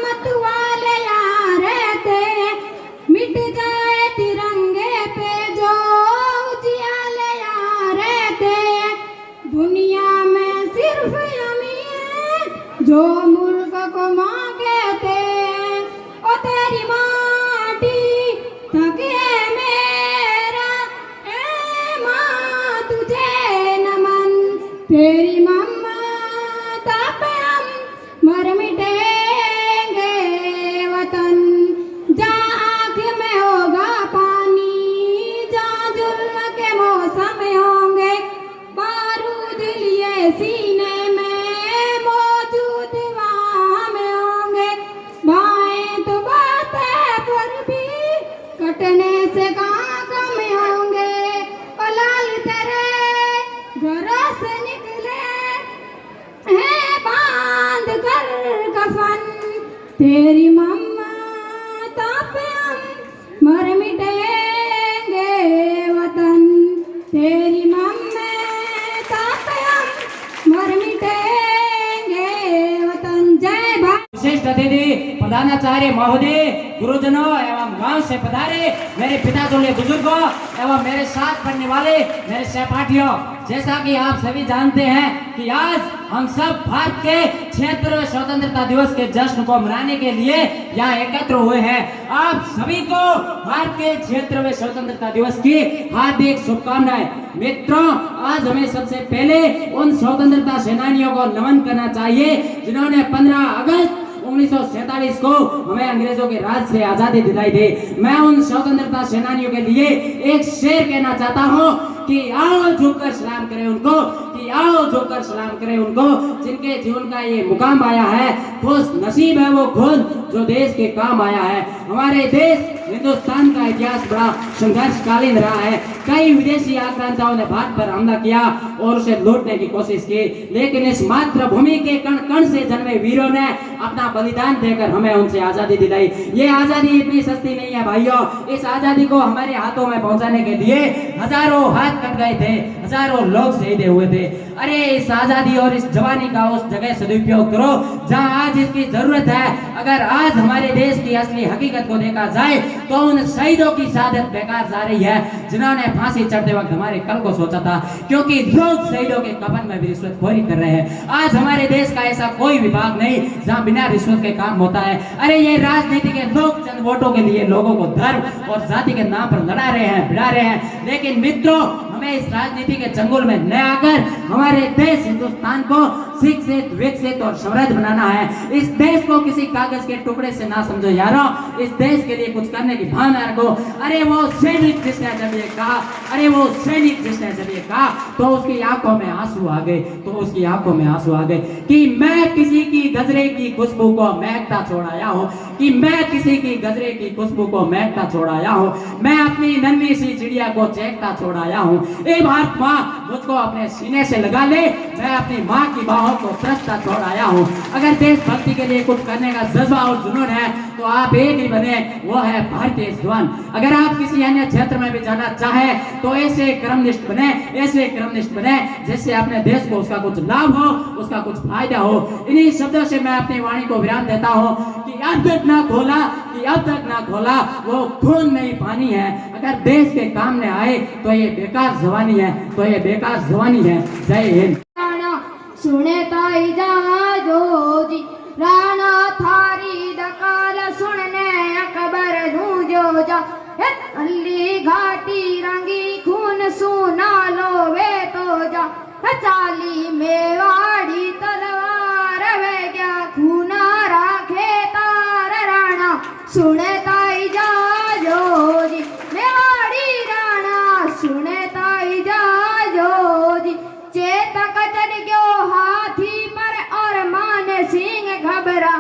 मतवाले यहाँ रहते, मिट जाए तिरंगे पे जो उजियाले यहाँ रहते, दुनिया में सिर्फ हम ही हैं जो मुल्क को माँ कहते, ओ तेरी माटी तक है मेरा, ए माँ तुझे नमन, तेरी ममता पे हम मर मिटेंगे वतन, जहाँ आँख में होगा पानी, जहाँ जुल्म के मौसम होंगे बारूद लिए सीने में मौजूद वहाँ में होंगे, बाएं तो बातें पर भी कटने से कहाँ कम होंगे, ओ लाल तेरे घरों से निकले हैं बांध कर कफन, तेरी ममता पे हम मर मिटेंगे वतन, तेरी ममता पे हम मर मिटेंगे वतन। जय भारत। विशिष्ट अतिथि प्रधानाचार्य महोदय, गुरुजनों एवं गांव से पधारे मेरे पिता तुल्य बुजुर्गों एवं मेरे साथ पढ़ने वाले मेरे सहपाठियों, जैसा कि आप सभी जानते हैं कि आज हम सब भारत के 76वें स्वतंत्रता दिवस के जश्न को मनाने के लिए यहाँ एकत्र हुए हैं। आप सभी को भारत के 76वें स्वतंत्रता दिवस की हार्दिक शुभकामनाएं। मित्रों, आज हमें सबसे पहले उन स्वतंत्रता सेनानियों को नमन करना चाहिए जिन्होंने 15 अगस्त 1947 को हमें अंग्रेजों के राज से आजादी दिलाई थी। मैं उन स्वतंत्रता सेनानियों के लिए एक शेर कहना चाहता हूँ कि आओ झुककर सलाम करें उनको, कि आओ झुककर सलाम करें उनको जिनके जीवन का ये मुकाम आया है, खुश नसीब है वो खुद जो देश के काम आया है। हमारे देश हिंदुस्तान का इतिहास बड़ा संघर्षकालीन रहा है। कई विदेशी आक्रांताओं ने भारत पर हमला किया और उसे लूटने की कोशिश की, लेकिन इस मातृभूमि के कण कण से जन्मे वीरों ने अपना बलिदान देकर हमें उनसे आजादी दिलाई। ये आजादी इतनी सस्ती नहीं है भाइयों। इस आजादी को हमारे हाथों में पहुंचाने के लिए हजारों हाथ कट गए थे, हजारों लोग शहीद हुए थे। अरे इस आजादी और इस जवानी का उस जगह सदुपयोग करो जहां आज इसकी जरूरत है। अगर आज हमारे देश की असली हकीकत को देखा जाए तो उन शहीदों की शहादत बेकार जा रही है जिन्होंने फांसी चढ़ते वक्त हमारे कल को सोचा था, क्योंकि लोग शहीदों के कफन में भी रिश्वतखोरी कर रहे हैं। आज हमारे देश का ऐसा कोई विभाग नहीं जहां बिना रिश्वत के काम होता है। अरे ये राजनीति के लोग चंद वोटों के लिए लोगों को धर्म और जाति के नाम पर लड़ा रहे हैं, भिड़ा रहे हैं। लेकिन मित्रों, हमें इस राजनीति के चंगुल में न आकर हमारे देश हिंदुस्तान को शिक्षित, विकसित और समृद्ध बनाना है। इस देश को किसी कागज के टुकड़े से ना समझो यारों, इस देश के लिए कुछ करने की भावना रखो। अरे वो सैनिक जिसने जब ये कहा, अरे वो सैनिक जिसने जब ये कहा तो उसकी आंखों में आंसू आ गए, तो उसकी आंखों में आंसू आ गए कि मैं किसी की गजरे की खुशबू को महकता छोड़ाया हूँ, कि मैं किसी की गजरे की खुशबू को महकता छोड़ाया हूँ, मैं अपनी नन्ही सी चिड़िया को चहकता छोड़ाया हूँ। ए भारत माँ, मुझको अपने सीने से लगा ले, मैं अपनी माँ की बाहों को तरसता छोड़ाया हूँ। अगर देशभक्ति के लिए कुछ करने का जज्बा और जुनून है तो आप एक ही बने, वो है भारतीय जवान। अगर आप किसी अन्य क्षेत्र में भी जाना चाहे तो ऐसे कर्मनिष्ठ बने, ऐसे कर्मनिष्ठ बने जिससे अपने देश को उसका कुछ लाभ हो, उसका कुछ फायदा हो। इन्हीं शब्दों से मैं अपनी वाणी को विराम देता हूँ कि अब तक ना खोला, कि अब तक ना खोला वो खून नहीं पानी है। अगर देश के काम में आए तो ये बेकार जवानी है, तो ये बेकार जवानी है। जय हिंद। सुने ताई जाजो जी राणा थारी दकाल सुनने अकबर दूजो जा, अल्ली घाटी रंगी खून सुना लो वे तो जा, चाली मेवाड़ी तलवार वे क्या खूना राखे तार राणा। सुने ताई जाजो जी मेवाड़ी राणा, सुने ताई जाजो जी चेतक चढ़ गयो हाथी पर और मान सिंह घबरा,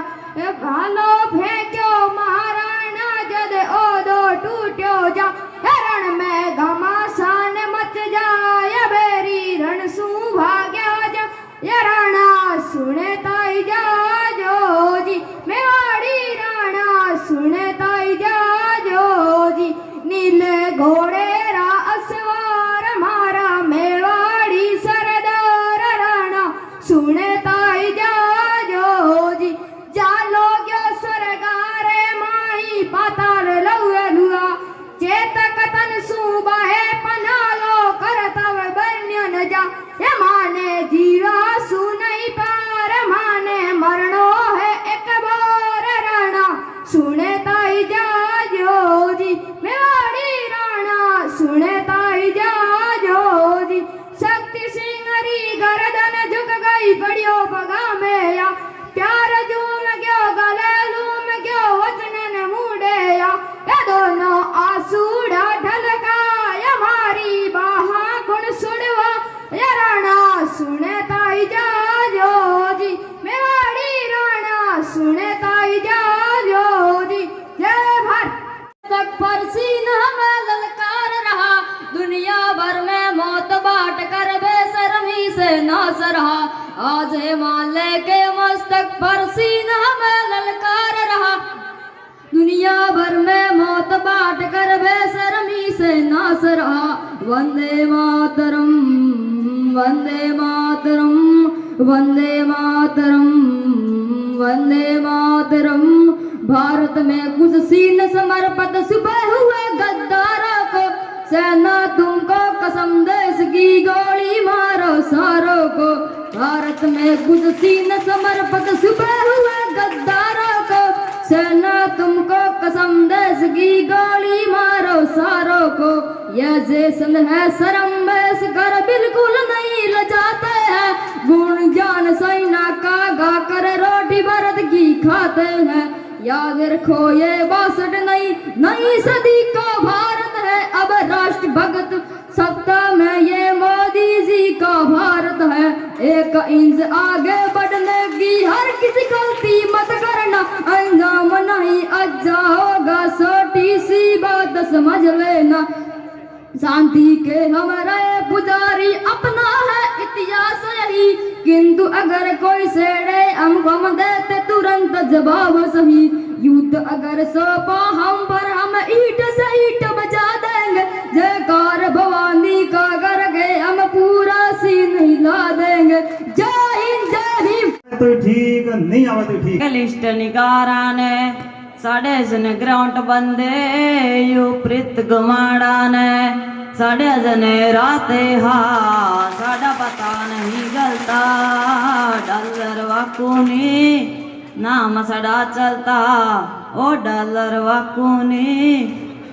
भालो फेंक्यो महाराणा जद ओदो टूट्यो जा, रण में घमासान मच जाय बेरी रण सु भाग्यो जा, ये राणा सुने ताई जाजो जी मेवाड़ी राणा, सुने ताई जाजो जी नीले ताई जाजो जी, मेवाड़ी राणा सुने ताई जाजो जी। जय भारत। तक पर सीन हमें ललकार रहा, दुनिया भर में मौत बांट कर बेशर्मी से नाच रहा। आज हिमालय के मस्तक पर सीन हमें ललकार रहा, दुनिया भर में मौत बांट कर बेशर्मी से नाच रहा। वंदे मातरम, वंदे मातरम, वंदे मातरम, वंदे मातरम। भारत में कुछ सीन समर्पित सुबह हुए गद्दारों को, सेना तुमको कसम देश की गोली मारो सारों को। भारत में कुछ सीन समर्पित सुबह हुए गद्दारों को, सेना तुमको कसम देश की गोली मारो सारों को। यह जैसन है शर्म बेस कर बिल्कुल नहीं लजाते हैं, गुण ज्ञान सेना का गा कर रोटी भारत की खाते हैं। याद रखो ये 62 नई सदी का भारत है, अब राष्ट्र भक्त सत्ता में ये मोदी जी का भारत है। 1 इंच आगे बढ़ने की हर किसी गलती मत करना, अंजाम नहीं अच्छा होगा, छोटी सी बात समझ लेना। शांति के हमारे पुजारी अपना है इतिहास यही, किंतु अगर कोई सेड़े हम देते तुरंत जवाब सही। युद्ध अगर सौंपा हम पर हम ईट से ईट बजा देंगे, जयकार भवानी का कर गए हम पूरा सीन हिला देंगे। जय हिंद जय भीम। तो ठीक नहीं आवा तो ठीक। लिस्ट निकारा ने साढ़े जन ग्राउंड बंदे यू प्रीत गुमाड़ा ने, साढ़े जने राते हा साढ़ा पता नहीं गलता। डॉलर वाकुनी नाम सड़ा चलता, ओ डॉलर वाकुनी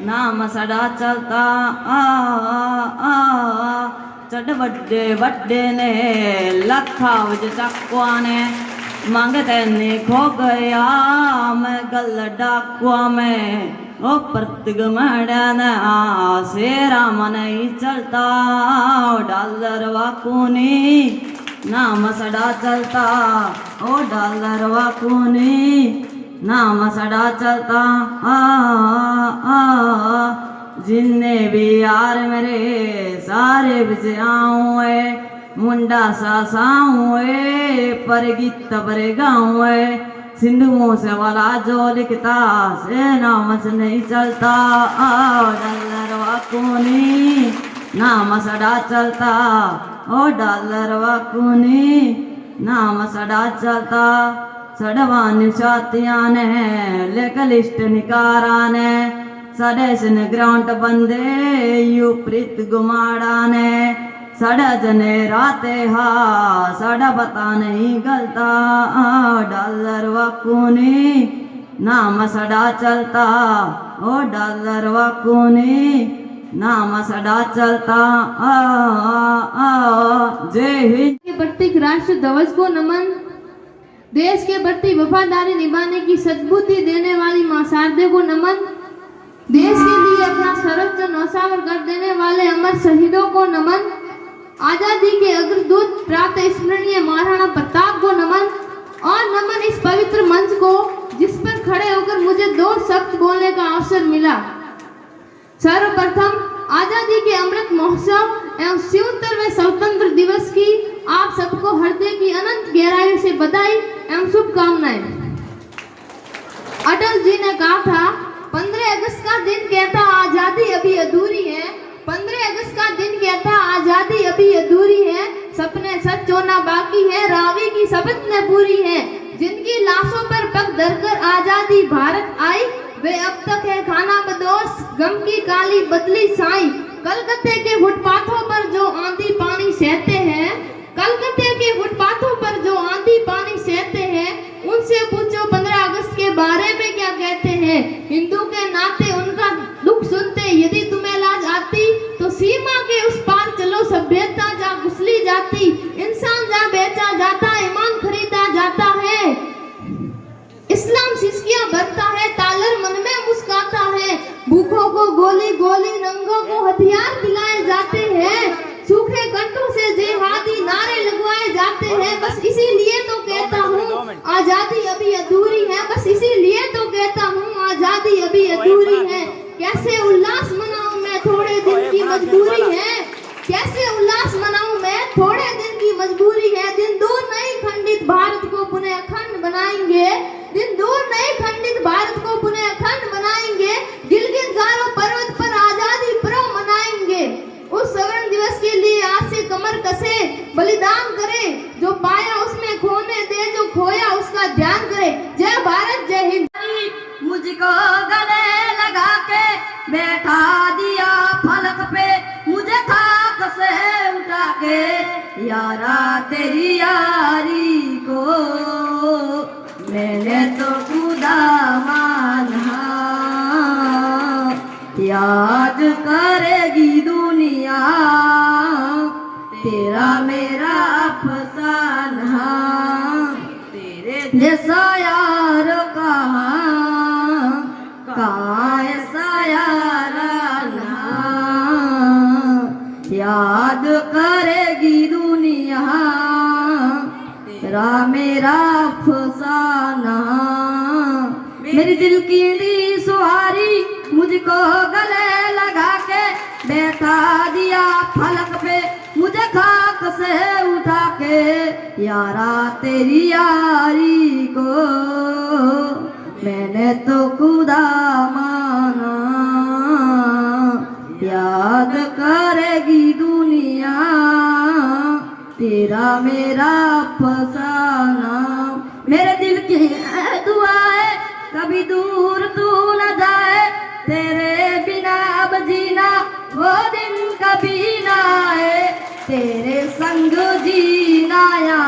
नाम सड़ा चलता। चढ़ बड्डे बड्डे ने लखा विच चकुआ ने, मांगते ने खो गया मैं गल डाकुआ में। ओ प्रतिग मड़ना सेरा मन ही चलता, डॉलर वाकुनी नाम सड़ा चलता, ओ डॉलर वाकुनी नाम सड़ा चलता। जिन्ने भी यार मेरे सारे बिच आऊँ, मुंडा सा साऊँ पर गीत पर गाऊँ। सिंधुओं से वाला जो लिखता से नाम से नहीं चलता, डॉलर वाकुनी नाम सड़ा चलता, ओ डॉलर वाकुनी नाम सड़ा चलता। सड़वा निशातियाँ ने लेकर लिस्ट निकारा ने, साढ़े सिन ग्राउंड बंदे यू प्रीत गुमाड़ा ने। साढ़ा जने राते हा साढ़ा पता नहीं गलता, डॉलर वाकुनी नाम सड़ा चलता, ओ डॉलर वाकुनी नाम सड़ा चलता। जय हिंद। के प्रतीक राष्ट्र ध्वज को नमन। देश के प्रति वफादारी निभाने की सद्बुद्धि देने वाली मां शारदे को नमन। देश के लिए अपना सर्वोच्च न्यौछावर कर देने वाले अमर शहीदों को नमन। आजादी के अग्रदूत प्रात स्मरणीय महाराणा प्रताप को नमन। और नमन इस पवित्र मंच को जिस पर खड़े होकर मुझे 2 शब्द बोलने का अवसर मिला। सर्वप्रथम आजादी के अमृत महोत्सव एवं 77वें स्वतंत्र दिवस की आप सबको हृदय की अनंत गहराई से बधाई एवं शुभकामनाएं। अटल जी ने कहा था 15 अगस्त का दिन कहता आजादी अभी अधूरी है, 15 अगस्त का दिन कहता आजादी अभी अधूरी है, सपने सच होना बाकी है, रावी की शपथ न पूरी है। जिनकी लाशों पर पग धरकर आजादी भारत आई, वे अब तक है खाना बदोश, गम की काली बदली साई। कलकत्ते के फुटपाथों पर जो आंधी पानी सहते हैं, कलकत्ते के फुटपाथों पर जो आंधी पानी सहते हैं, उनसे पूछो 15 अगस्त के बारे में क्या कहते हैं। हिंदू के नाते उनका दुख सुनते यदि तुम्हें लाज आती, तो सीमा के उस पार चलो, सभ्यता जा घुसली जाती, इंसान जा बेचा जाता, ईमान खरीदा जाता है। इस्लाम सिसकियां भरता है, तालर मन में मुस्काता है, भूखों को गोली गोली, नंगों को हथियार दिलाए जाते हैं, सूखे कंठों से जिहादी नारे लगवाए जाते जाते हैं, बस इसीलिए तो कहता हूँ आजादी अभी अधूरी है, बस इसीलिए तो कहता हूँ आजादी अभी अधूरी है। कैसे उल्लास मनाऊं मैं, थोड़े दिन की मजबूरी है। कैसे उल्लास मनाऊं मैं, थोड़े दिन की मजबूरी है। दिन दूर नहीं खंडित भारत को पुनः अखंड बनाएंगे, दिन दूर नहीं खंडित भारत को पुनः अखंड बनाएंगे। गिलगित गारो पर्वत पर आजादी पर्व मनाएंगे। उस स्वर्ण दिवस के लिए आज से कमर कसे, बलिदान करे, जो पाया उसमें खोने दे, जो खोया उसका ध्यान करे। जय भारत, जय हिंद। मुझको गले लगा के बैठा दिया फलक पे, मुझे खाक से उठा के यारा तेरी यारी को मैंने तो खुदा माना। याद करेगी दुनिया तेरा मेरा अफसाना, तेरे जैसा यार कहाँ ऐसा याराना। याद करेगी दुनिया तेरा मेरा अफसाना। मेरी दिल की दी सुहारी मुझको गले लगा के बैठा दिया फलक पे, मुझे खाक से उठा के यारा तेरी यारी को मैंने तो खुदा माना। याद करेगी दुनिया तेरा मेरा अफसाना। मेरे दिल की दुआ है कभी दूर तू न जाए, तेरे बिना अब जीना वो दिन कभी ना आए। तेरे संग जीना या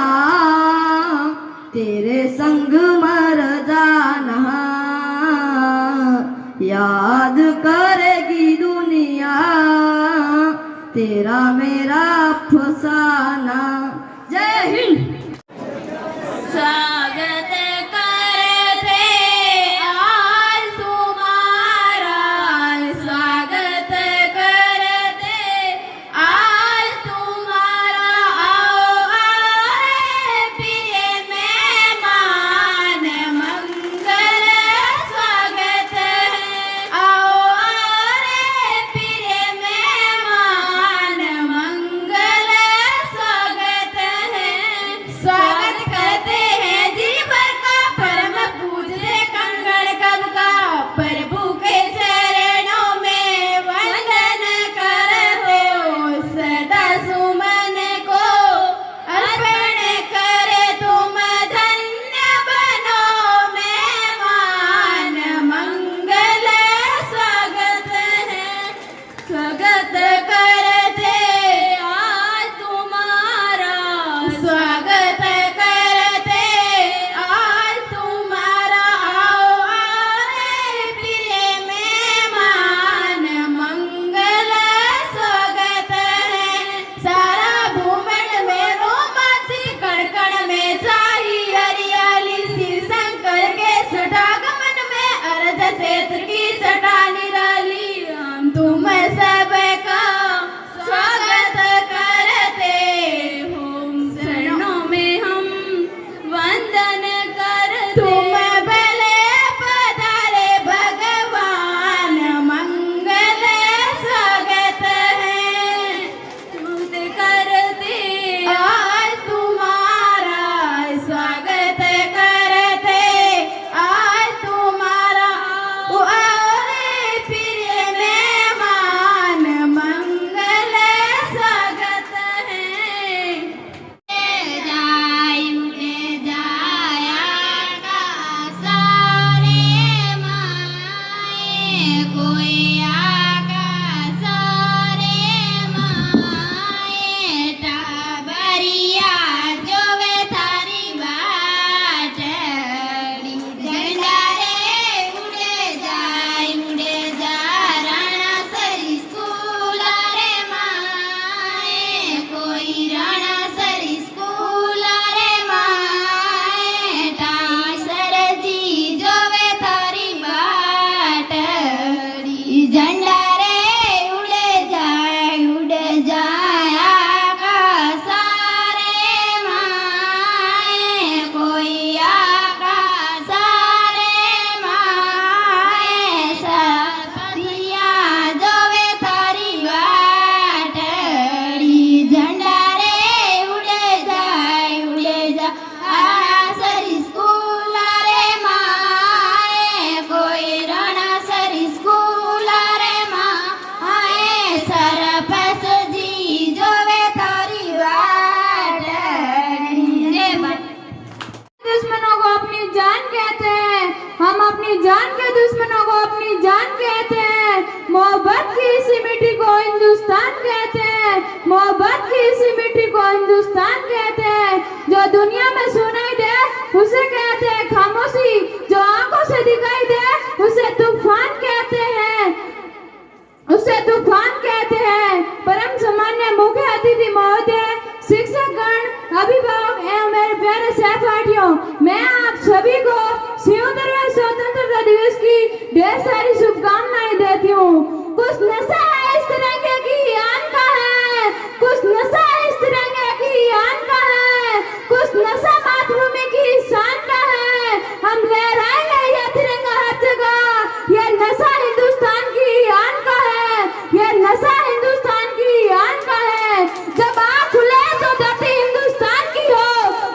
तेरे संग मर जाना। याद करेगी दुनिया तेरा मेरा अफसाना। जय हिंद। स्वागत करते आज तुम्हारा, स्वागत करते आज तुम्हारा। आओ आए प्रिय मेहमान, मंगल स्वागत है। आओ आए प्रिय मेहमान, मंगल स्वागत है। जान के दुश्मनों को अपनी जान कहते हैं। मोहब्बत की इसी मिट्टी को हिंदुस्तान कहते हैं। मोहब्बत की इसी मिट्टी को हिंदुस्तान कहते हैं। जो दुनिया में सुनाई दे उसे कहते हैं खामोशी, जो आंखों से दिखाई दे उसे तूफान कहते हैं, उसे तूफान कहते हैं। परम सम्मान्य मुख्य अतिथि महोदय, शिक्षकगण, अभिभावक एवं मेरे प्यारे सहपाठियों, मैं आप सभी को 77वें स्वतंत्रता दिवस की ढेर सारी शुभकामनाएं देती हूँ। कुछ नशा इस तिरंगे की आन का है, कुछ नशा इस तिरंगे की आन का है, कुछ नशा मातृभूमि की शान का है। हम लहराएंगे ये तिरंगा हर जगह, ये नशा हिंदुस्तान की आन का है, ये नशा हिंदुस्तान की आन का है। जब आँख खुले तो धरती हिंदुस्तान की हो,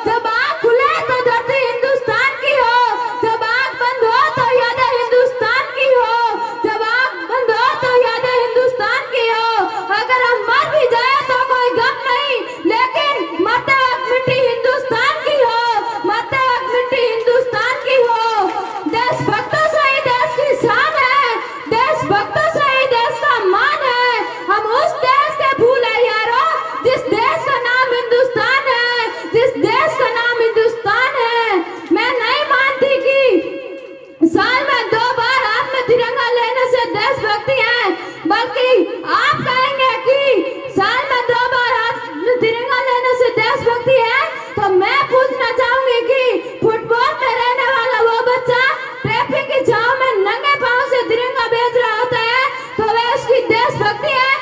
जब आँख खुले तो धरती हिंदुस्तान की हो, जब आँख बंद हो तो यादें हिंदुस्तान की हो, जब आँख बंद हो तो यादें हिंदुस्तान की हो। अगर हम मर भी जाए तो कोई गम नहीं, लेकिन मरते वक्त मिट्टी हिंदुस्तान की हो, मरते वक्त मिट्टी हिंदुस्तान की हो। देशभक्तों से ही देश की शान है, देशभक्तों से ही देश का मान है। हम उस देश के भूले यारों जिस देश का नाम हिंदुस्तान है, जिस देश का नाम हिंदुस्तान है। मैं नहीं मानती कि साल में 2 बार हाथ में तिरंगा लेने से देशभक्ति है, बल्कि आप कहेंगे कि साल में 2 बार हाथ में तिरंगा लेने से देशभक्ति है, तो मैं पूछना चाहूंगी कि फुटबॉल में रहने वाला वो बच्चा ट्रैफिक की छांव में नंगे पांव से तिरंगा बेच रहा होता है, तो वह उसकी देशभक्ति है?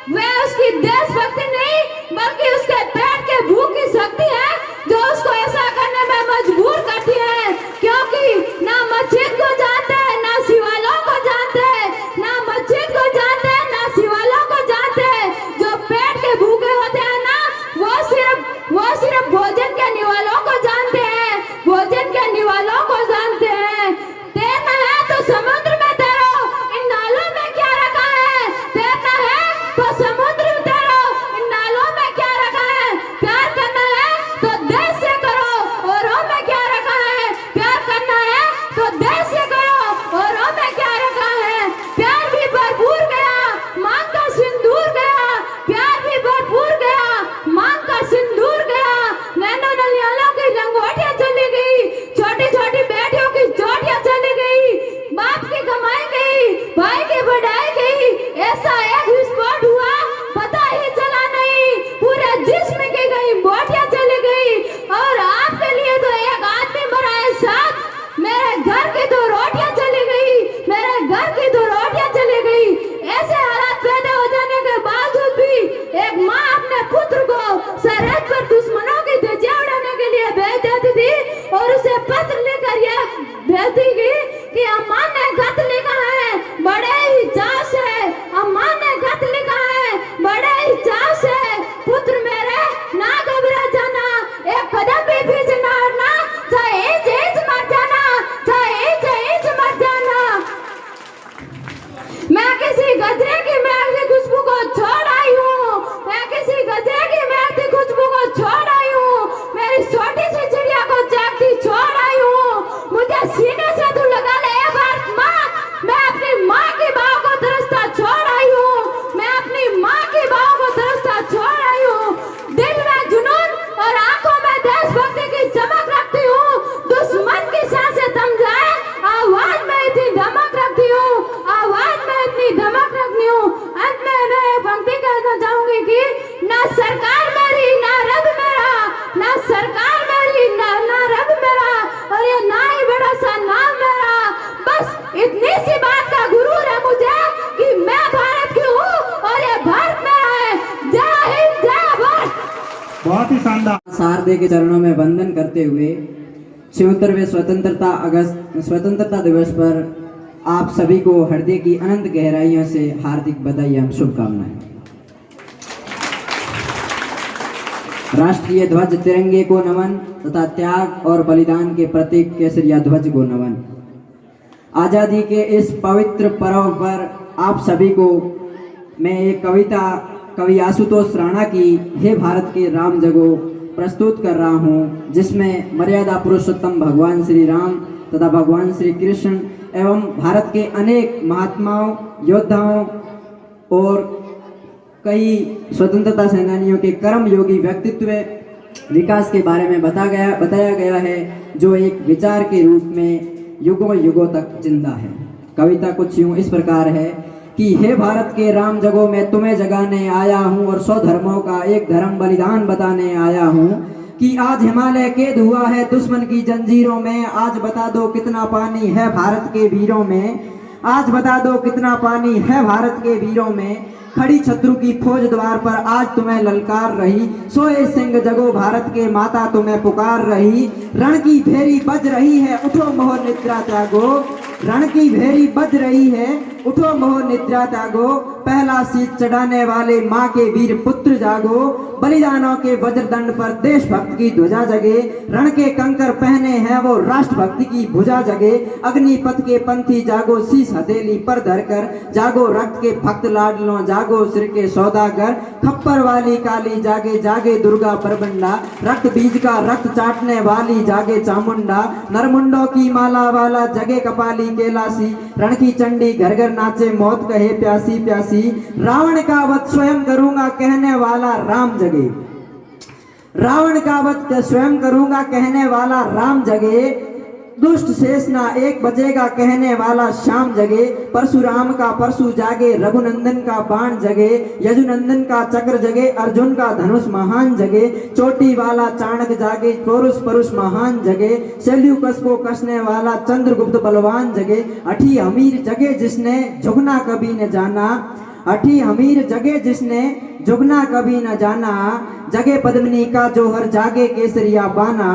वह उसकी देशभक्ति नहीं, बल्कि उसके पेट के भूख की शक्ति है जो उसको ऐसा करने में मजबूर करती है। क्योंकि ना मस्जिद को जानते हैं, ना शिवालयों को जानते हैं, ना मस्जिद को जानते हैं, ना शिवालयों को जानते हैं। जो पेट के भूखे होते हैं ना, वो सिर्फ भोजन के निवालों को जानते हैं, भोजन के निवालों को जानते हैं। तैरना है तो समुद्र में तैरो, इन नालों में क्या रखा है? तैरना है तो समुद्र में तैरो, इन नालों में क्या रखा है? प्यार करना है तो देश से करो, औरों में क्या रखा है? प्यार करना है तो देश से करो, औरों में क्या रखा है? प्यार भी भरपूर गया, मांग का सिंदूर गया, प्यार भी भरपूर गया, मांग का सिंदूर गया। नैनो नलियालों की लंगोटियां चली गई, छोटी छोटी बेटियों की चोटियां चली गई, बाप की कमाई गई, भाई की बढ़ाई गई। ऐसा एक विस्फोट हुआ पता ही चला नहीं, पूरे जिस्म की गई बोटियां चली गई। और आपके लिए तो एक आदमी मरा है साथ, मेरे घर की 2 रोटियां चली गई, मेरे घर की 2 रोटियां चली गई। ऐसे हालात पैदा हो जाने के बावजूद भी एक माँ अपने पुत्र को सरहद पर दुश्मनों की ध्वजा उड़ाने के लिए भेज देती थी और उसे पत्र लेकर यह भेजती थी कि अम्मा ने खत लिखा है, बड़े ही चाव से, अम्मा ने खत लिखा है, बड़े ही चाव से। पुत्र मेरे ना घबरा जाना, एक कदम भी पीछे ना हटना, चाहे इंच मर जाना, चाहे इंच मर जाना। मैं किसी गजरे की महकती खुशबू को छोड़ आई हूँ, मैं किसी गजरे की महकती खुशबू को छोड़ आई हूँ, मेरी छोटी सी चिड़िया को जागती छोड़ आई हूँ। मुझे सीने से तू लगा ले भारत माँ, मैं अपनी माँ की बाहों को तरसता छोड़ आई हूँ, मैं अपनी माँ की बाहों को तरसता छोड़ आई हूँ। दिल में जुनून और आंखों में देशभक्ति की चमक रखती हूँ, दुश्मन की सांसें थम जाए, आवाज में इतनी धमक रखती हूँ, आवाज में इतनी धमक रखती हूँ। अंत में मैं एक पंक्ति कहना चाहूंगी कि ना सरकार मेरी ना रब मेरा, ना सरकार मेरी ना रब मेरा, और ये ना ही बड़ा सा नाम मेरा। बस इतनी सी बात का गुरूर है मुझे कि मैं भारत की हूँ और ये भारत मेरा है। जय हिंद, जय भारत। बहुत ही शानदार। शारदे के चरणों में वंदन करते हुए 76वें स्वतंत्रता दिवस पर आप सभी को हृदय की अनंत गहराइयों से हार्दिक बधाई एवं शुभकामनाएं। राष्ट्रीय ध्वज तिरंगे को नमन तथा त्याग और बलिदान के प्रतीक केसरिया ध्वज को नमन। आजादी के इस पवित्र पर्व पर आप सभी को मैं एक कविता कवि आशुतोष राणा की हे भारत के राम जगो प्रस्तुत कर रहा हूँ, जिसमें मर्यादा पुरुषोत्तम भगवान श्री राम तथा भगवान श्री कृष्ण एवं भारत के अनेक महात्माओं, योद्धाओं और कई स्वतंत्रता सेनानियों के कर्म योगी व्यक्तित्व विकास के बारे में बताया गया है, जो एक विचार के रूप में युगों युगों तक जिंदा है। कविता कुछ यूं इस प्रकार है कि हे भारत के राम जगो मैं तुम्हें जगाने आया हूँ और 100 धर्मों का एक धर्म बलिदान बताने आया हूँ कि आज हिमालय कैद हुआ है दुश्मन की जंजीरों में। आज बता दो कितना पानी है भारत के वीरों में, आज बता दो कितना पानी है भारत के वीरों में। खड़ी शत्रु की फौज द्वार पर आज तुम्हें ललकार रही, सोए सिंह जगो भारत के माता तुम्हें पुकार रही। रण की भेरी बज रही है उठो मोह निद्रा त्यागो, रण की भेरी बज रही है उठो मोह निद्रा त्यागो। पहला शीत चढ़ाने वाले माँ के वीर पुत्र जागो, बलिदानों के वज्रदंड पर देशभक्त की ध्वजा जगे। रण के कंकर पहने हैं वो राष्ट्रभक्ति की भुजा जगे। अग्निपथ के पंथी जागो शीश हथेली पर धरकर, जागो रक्त के भक्त लाडलों जागो सिर के सौदागर। खप्पर वाली काली जागे जागे दुर्गा परबंडा, रक्त बीज का रक्त चाटने वाली जागे चामुंडा। नरमुंडों की माला वाला जगे कपाली कैलासी, रण की चंडी घर घर नाचे मौत कहे प्यासी प्यासी। रावण का वध स्वयं करूंगा कहने वाला राम जगे, रावण का वध स्वयं करूंगा कहने वाला राम जगे। दुष्ट शेषना एक बजेगा कहने वाला श्याम जगे। परशुराम का परशु जागे, रघुनंदन का बाण जगे। यजुनंदन का चक्र जगे, अर्जुन का धनुष महान जगे। चोटी वाला चाणक जागे, पौरुष परुष महान जगे। शैल्यूकस को कसने वाला चंद्रगुप्त बलवान जगे। अठी अमीर जगे जिसने झुकना कभी न जाना, अठी अमीर जगे जिसने झुकना कभी न जाना। जगे पद्मिनी का जोहर जागे केसरिया बाना,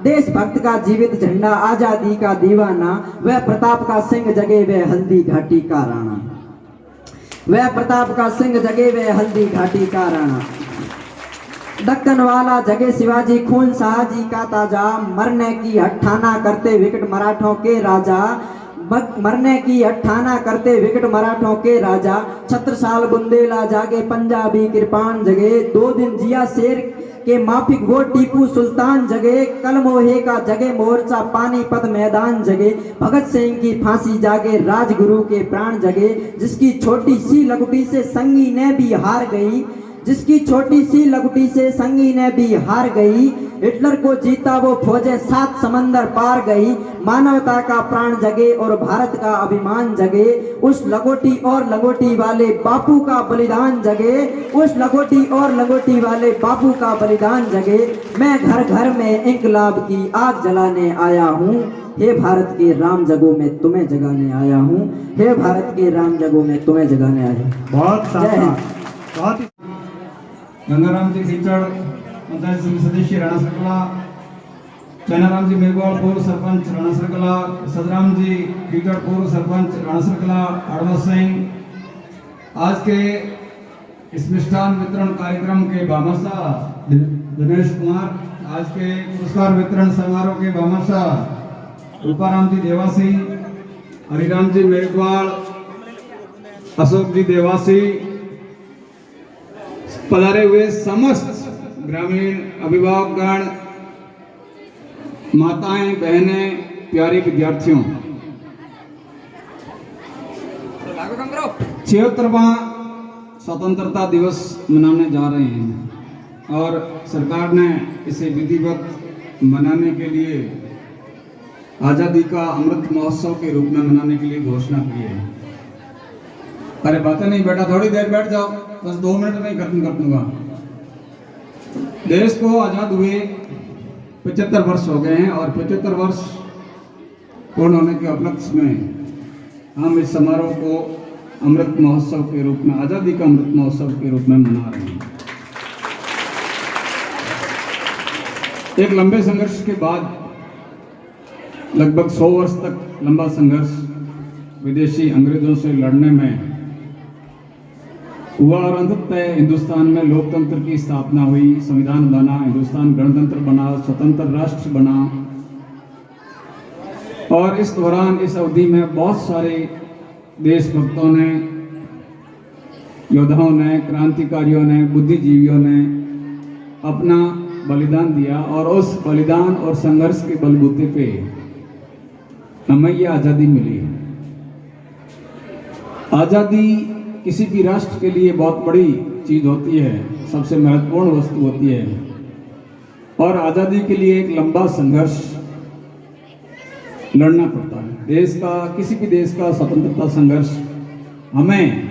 देशभक्त का जीवित झंडा आजादी का दीवाना। वह प्रताप का सिंह जगे वह हल्दी घाटी का राणा, वह प्रताप का सिंह जगे वह हल्दी घाटी का राणा। दक्कन वाला जगे शिवाजी खून शाहजी का ताजा, मरने की हट्ठाना करते विकट मराठों के राजा। मरने की हट्ठाना करते विकट मराठों के राजा। छत्रसाल बुंदेला जागे पंजाबी कृपाण जगे। 2 दिन जिया शेर के माफिक वो टीपू सुल्तान जगे। कलमोहे का जगे मोर्चा पानीपत मैदान जगे। भगत सिंह की फांसी जागे राजगुरु के प्राण जगे। जिसकी छोटी सी लकुटी से संगी ने भी हार गई, जिसकी छोटी सी लकुटी से संगी ने भी हार गई। हिटलर को जीता वो फौजें 7 समंदर पार गई। मानवता का प्राण जगे और भारत का अभिमान जगे। उस लंगोटी और लंगोटी वाले बापू का बलिदान जगे, उस लंगोटी और लंगोटी वाले बापू का बलिदान जगे। मैं घर घर में इंकलाब की आग जलाने आया हूँ, हे भारत के राम जगो मैं तुम्हें जगाने आया हूँ, हे भारत के राम जगो मैं तुम्हें जगाने आया हूँ। बहुत शानदार, बहुत गंगाराम जी खींचड़ पंचायत समिति सदस्य राणा सर्कला, चैनाराम जी मेघवाल पूर्व सरपंच राणा सर्कला, सदराम जी खींचड़ पूर्व सरपंच राणा सर्कला, अड़वा सिंह। आज के इस मिष्ठान वितरण कार्यक्रम के बामासा दिनेश कुमार, आज के पुरस्कार वितरण समारोह के बामासा रूपाराम जी देवासी, हरिराम जी मेघवाल, अशोक जी देवासी, पधारे हुए समस्त ग्रामीण अभिभावकगण, माताएं, बहनें, प्यारे विद्यार्थियों, 76वां स्वतंत्रता दिवस मनाने जा रहे हैं और सरकार ने इसे विधिवत मनाने के लिए आजादी का अमृत महोत्सव के रूप में मनाने के लिए घोषणा की है। अरे बातें नहीं बेटा, थोड़ी देर बैठ जाओ, बस 2 मिनट में खत्म कर दूंगा। देश को आजाद हुए 75 वर्ष हो गए हैं और 75 वर्ष पूर्ण होने के उपलक्ष्य में हम इस समारोह को अमृत महोत्सव के रूप में, आजादी का अमृत महोत्सव के रूप में मना रहे हैं। एक लंबे संघर्ष के बाद, लगभग 100 वर्ष तक लंबा संघर्ष विदेशी अंग्रेजों से लड़ने में हुआ और अंततः हिंदुस्तान में लोकतंत्र की स्थापना हुई, संविधान बना, हिंदुस्तान गणतंत्र बना, स्वतंत्र राष्ट्र बना। और इस दौरान, इस अवधि में बहुत सारे देशभक्तों ने, योद्धाओं ने, क्रांतिकारियों ने, बुद्धिजीवियों ने अपना बलिदान दिया और उस बलिदान और संघर्ष के बलबूते पे हमें ये आज़ादी मिली है। आज़ादी किसी भी राष्ट्र के लिए बहुत बड़ी चीज़ होती है, सबसे महत्वपूर्ण वस्तु होती है और आज़ादी के लिए एक लंबा संघर्ष लड़ना पड़ता है। देश का, किसी भी देश का स्वतंत्रता संघर्ष हमें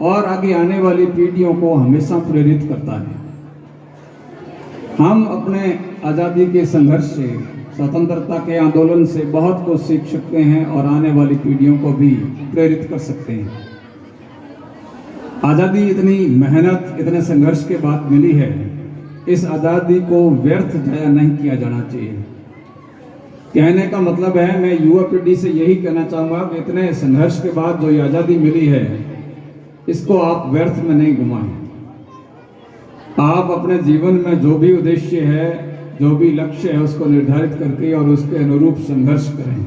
और आगे आने वाली पीढ़ियों को हमेशा प्रेरित करता है। हम अपने आज़ादी के संघर्ष से, स्वतंत्रता के आंदोलन से बहुत कुछ सीख सकते हैं और आने वाली पीढ़ियों को भी प्रेरित कर सकते हैं। आज़ादी इतनी मेहनत, इतने संघर्ष के बाद मिली है, इस आज़ादी को व्यर्थ जाया नहीं किया जाना चाहिए। कहने का मतलब है, मैं युवा पीढ़ी से यही कहना चाहूँगा कि इतने संघर्ष के बाद जो ये आज़ादी मिली है, इसको आप व्यर्थ में नहीं घुमाएं। आप अपने जीवन में जो भी उद्देश्य है, जो भी लक्ष्य है, उसको निर्धारित करके और उसके अनुरूप संघर्ष करें।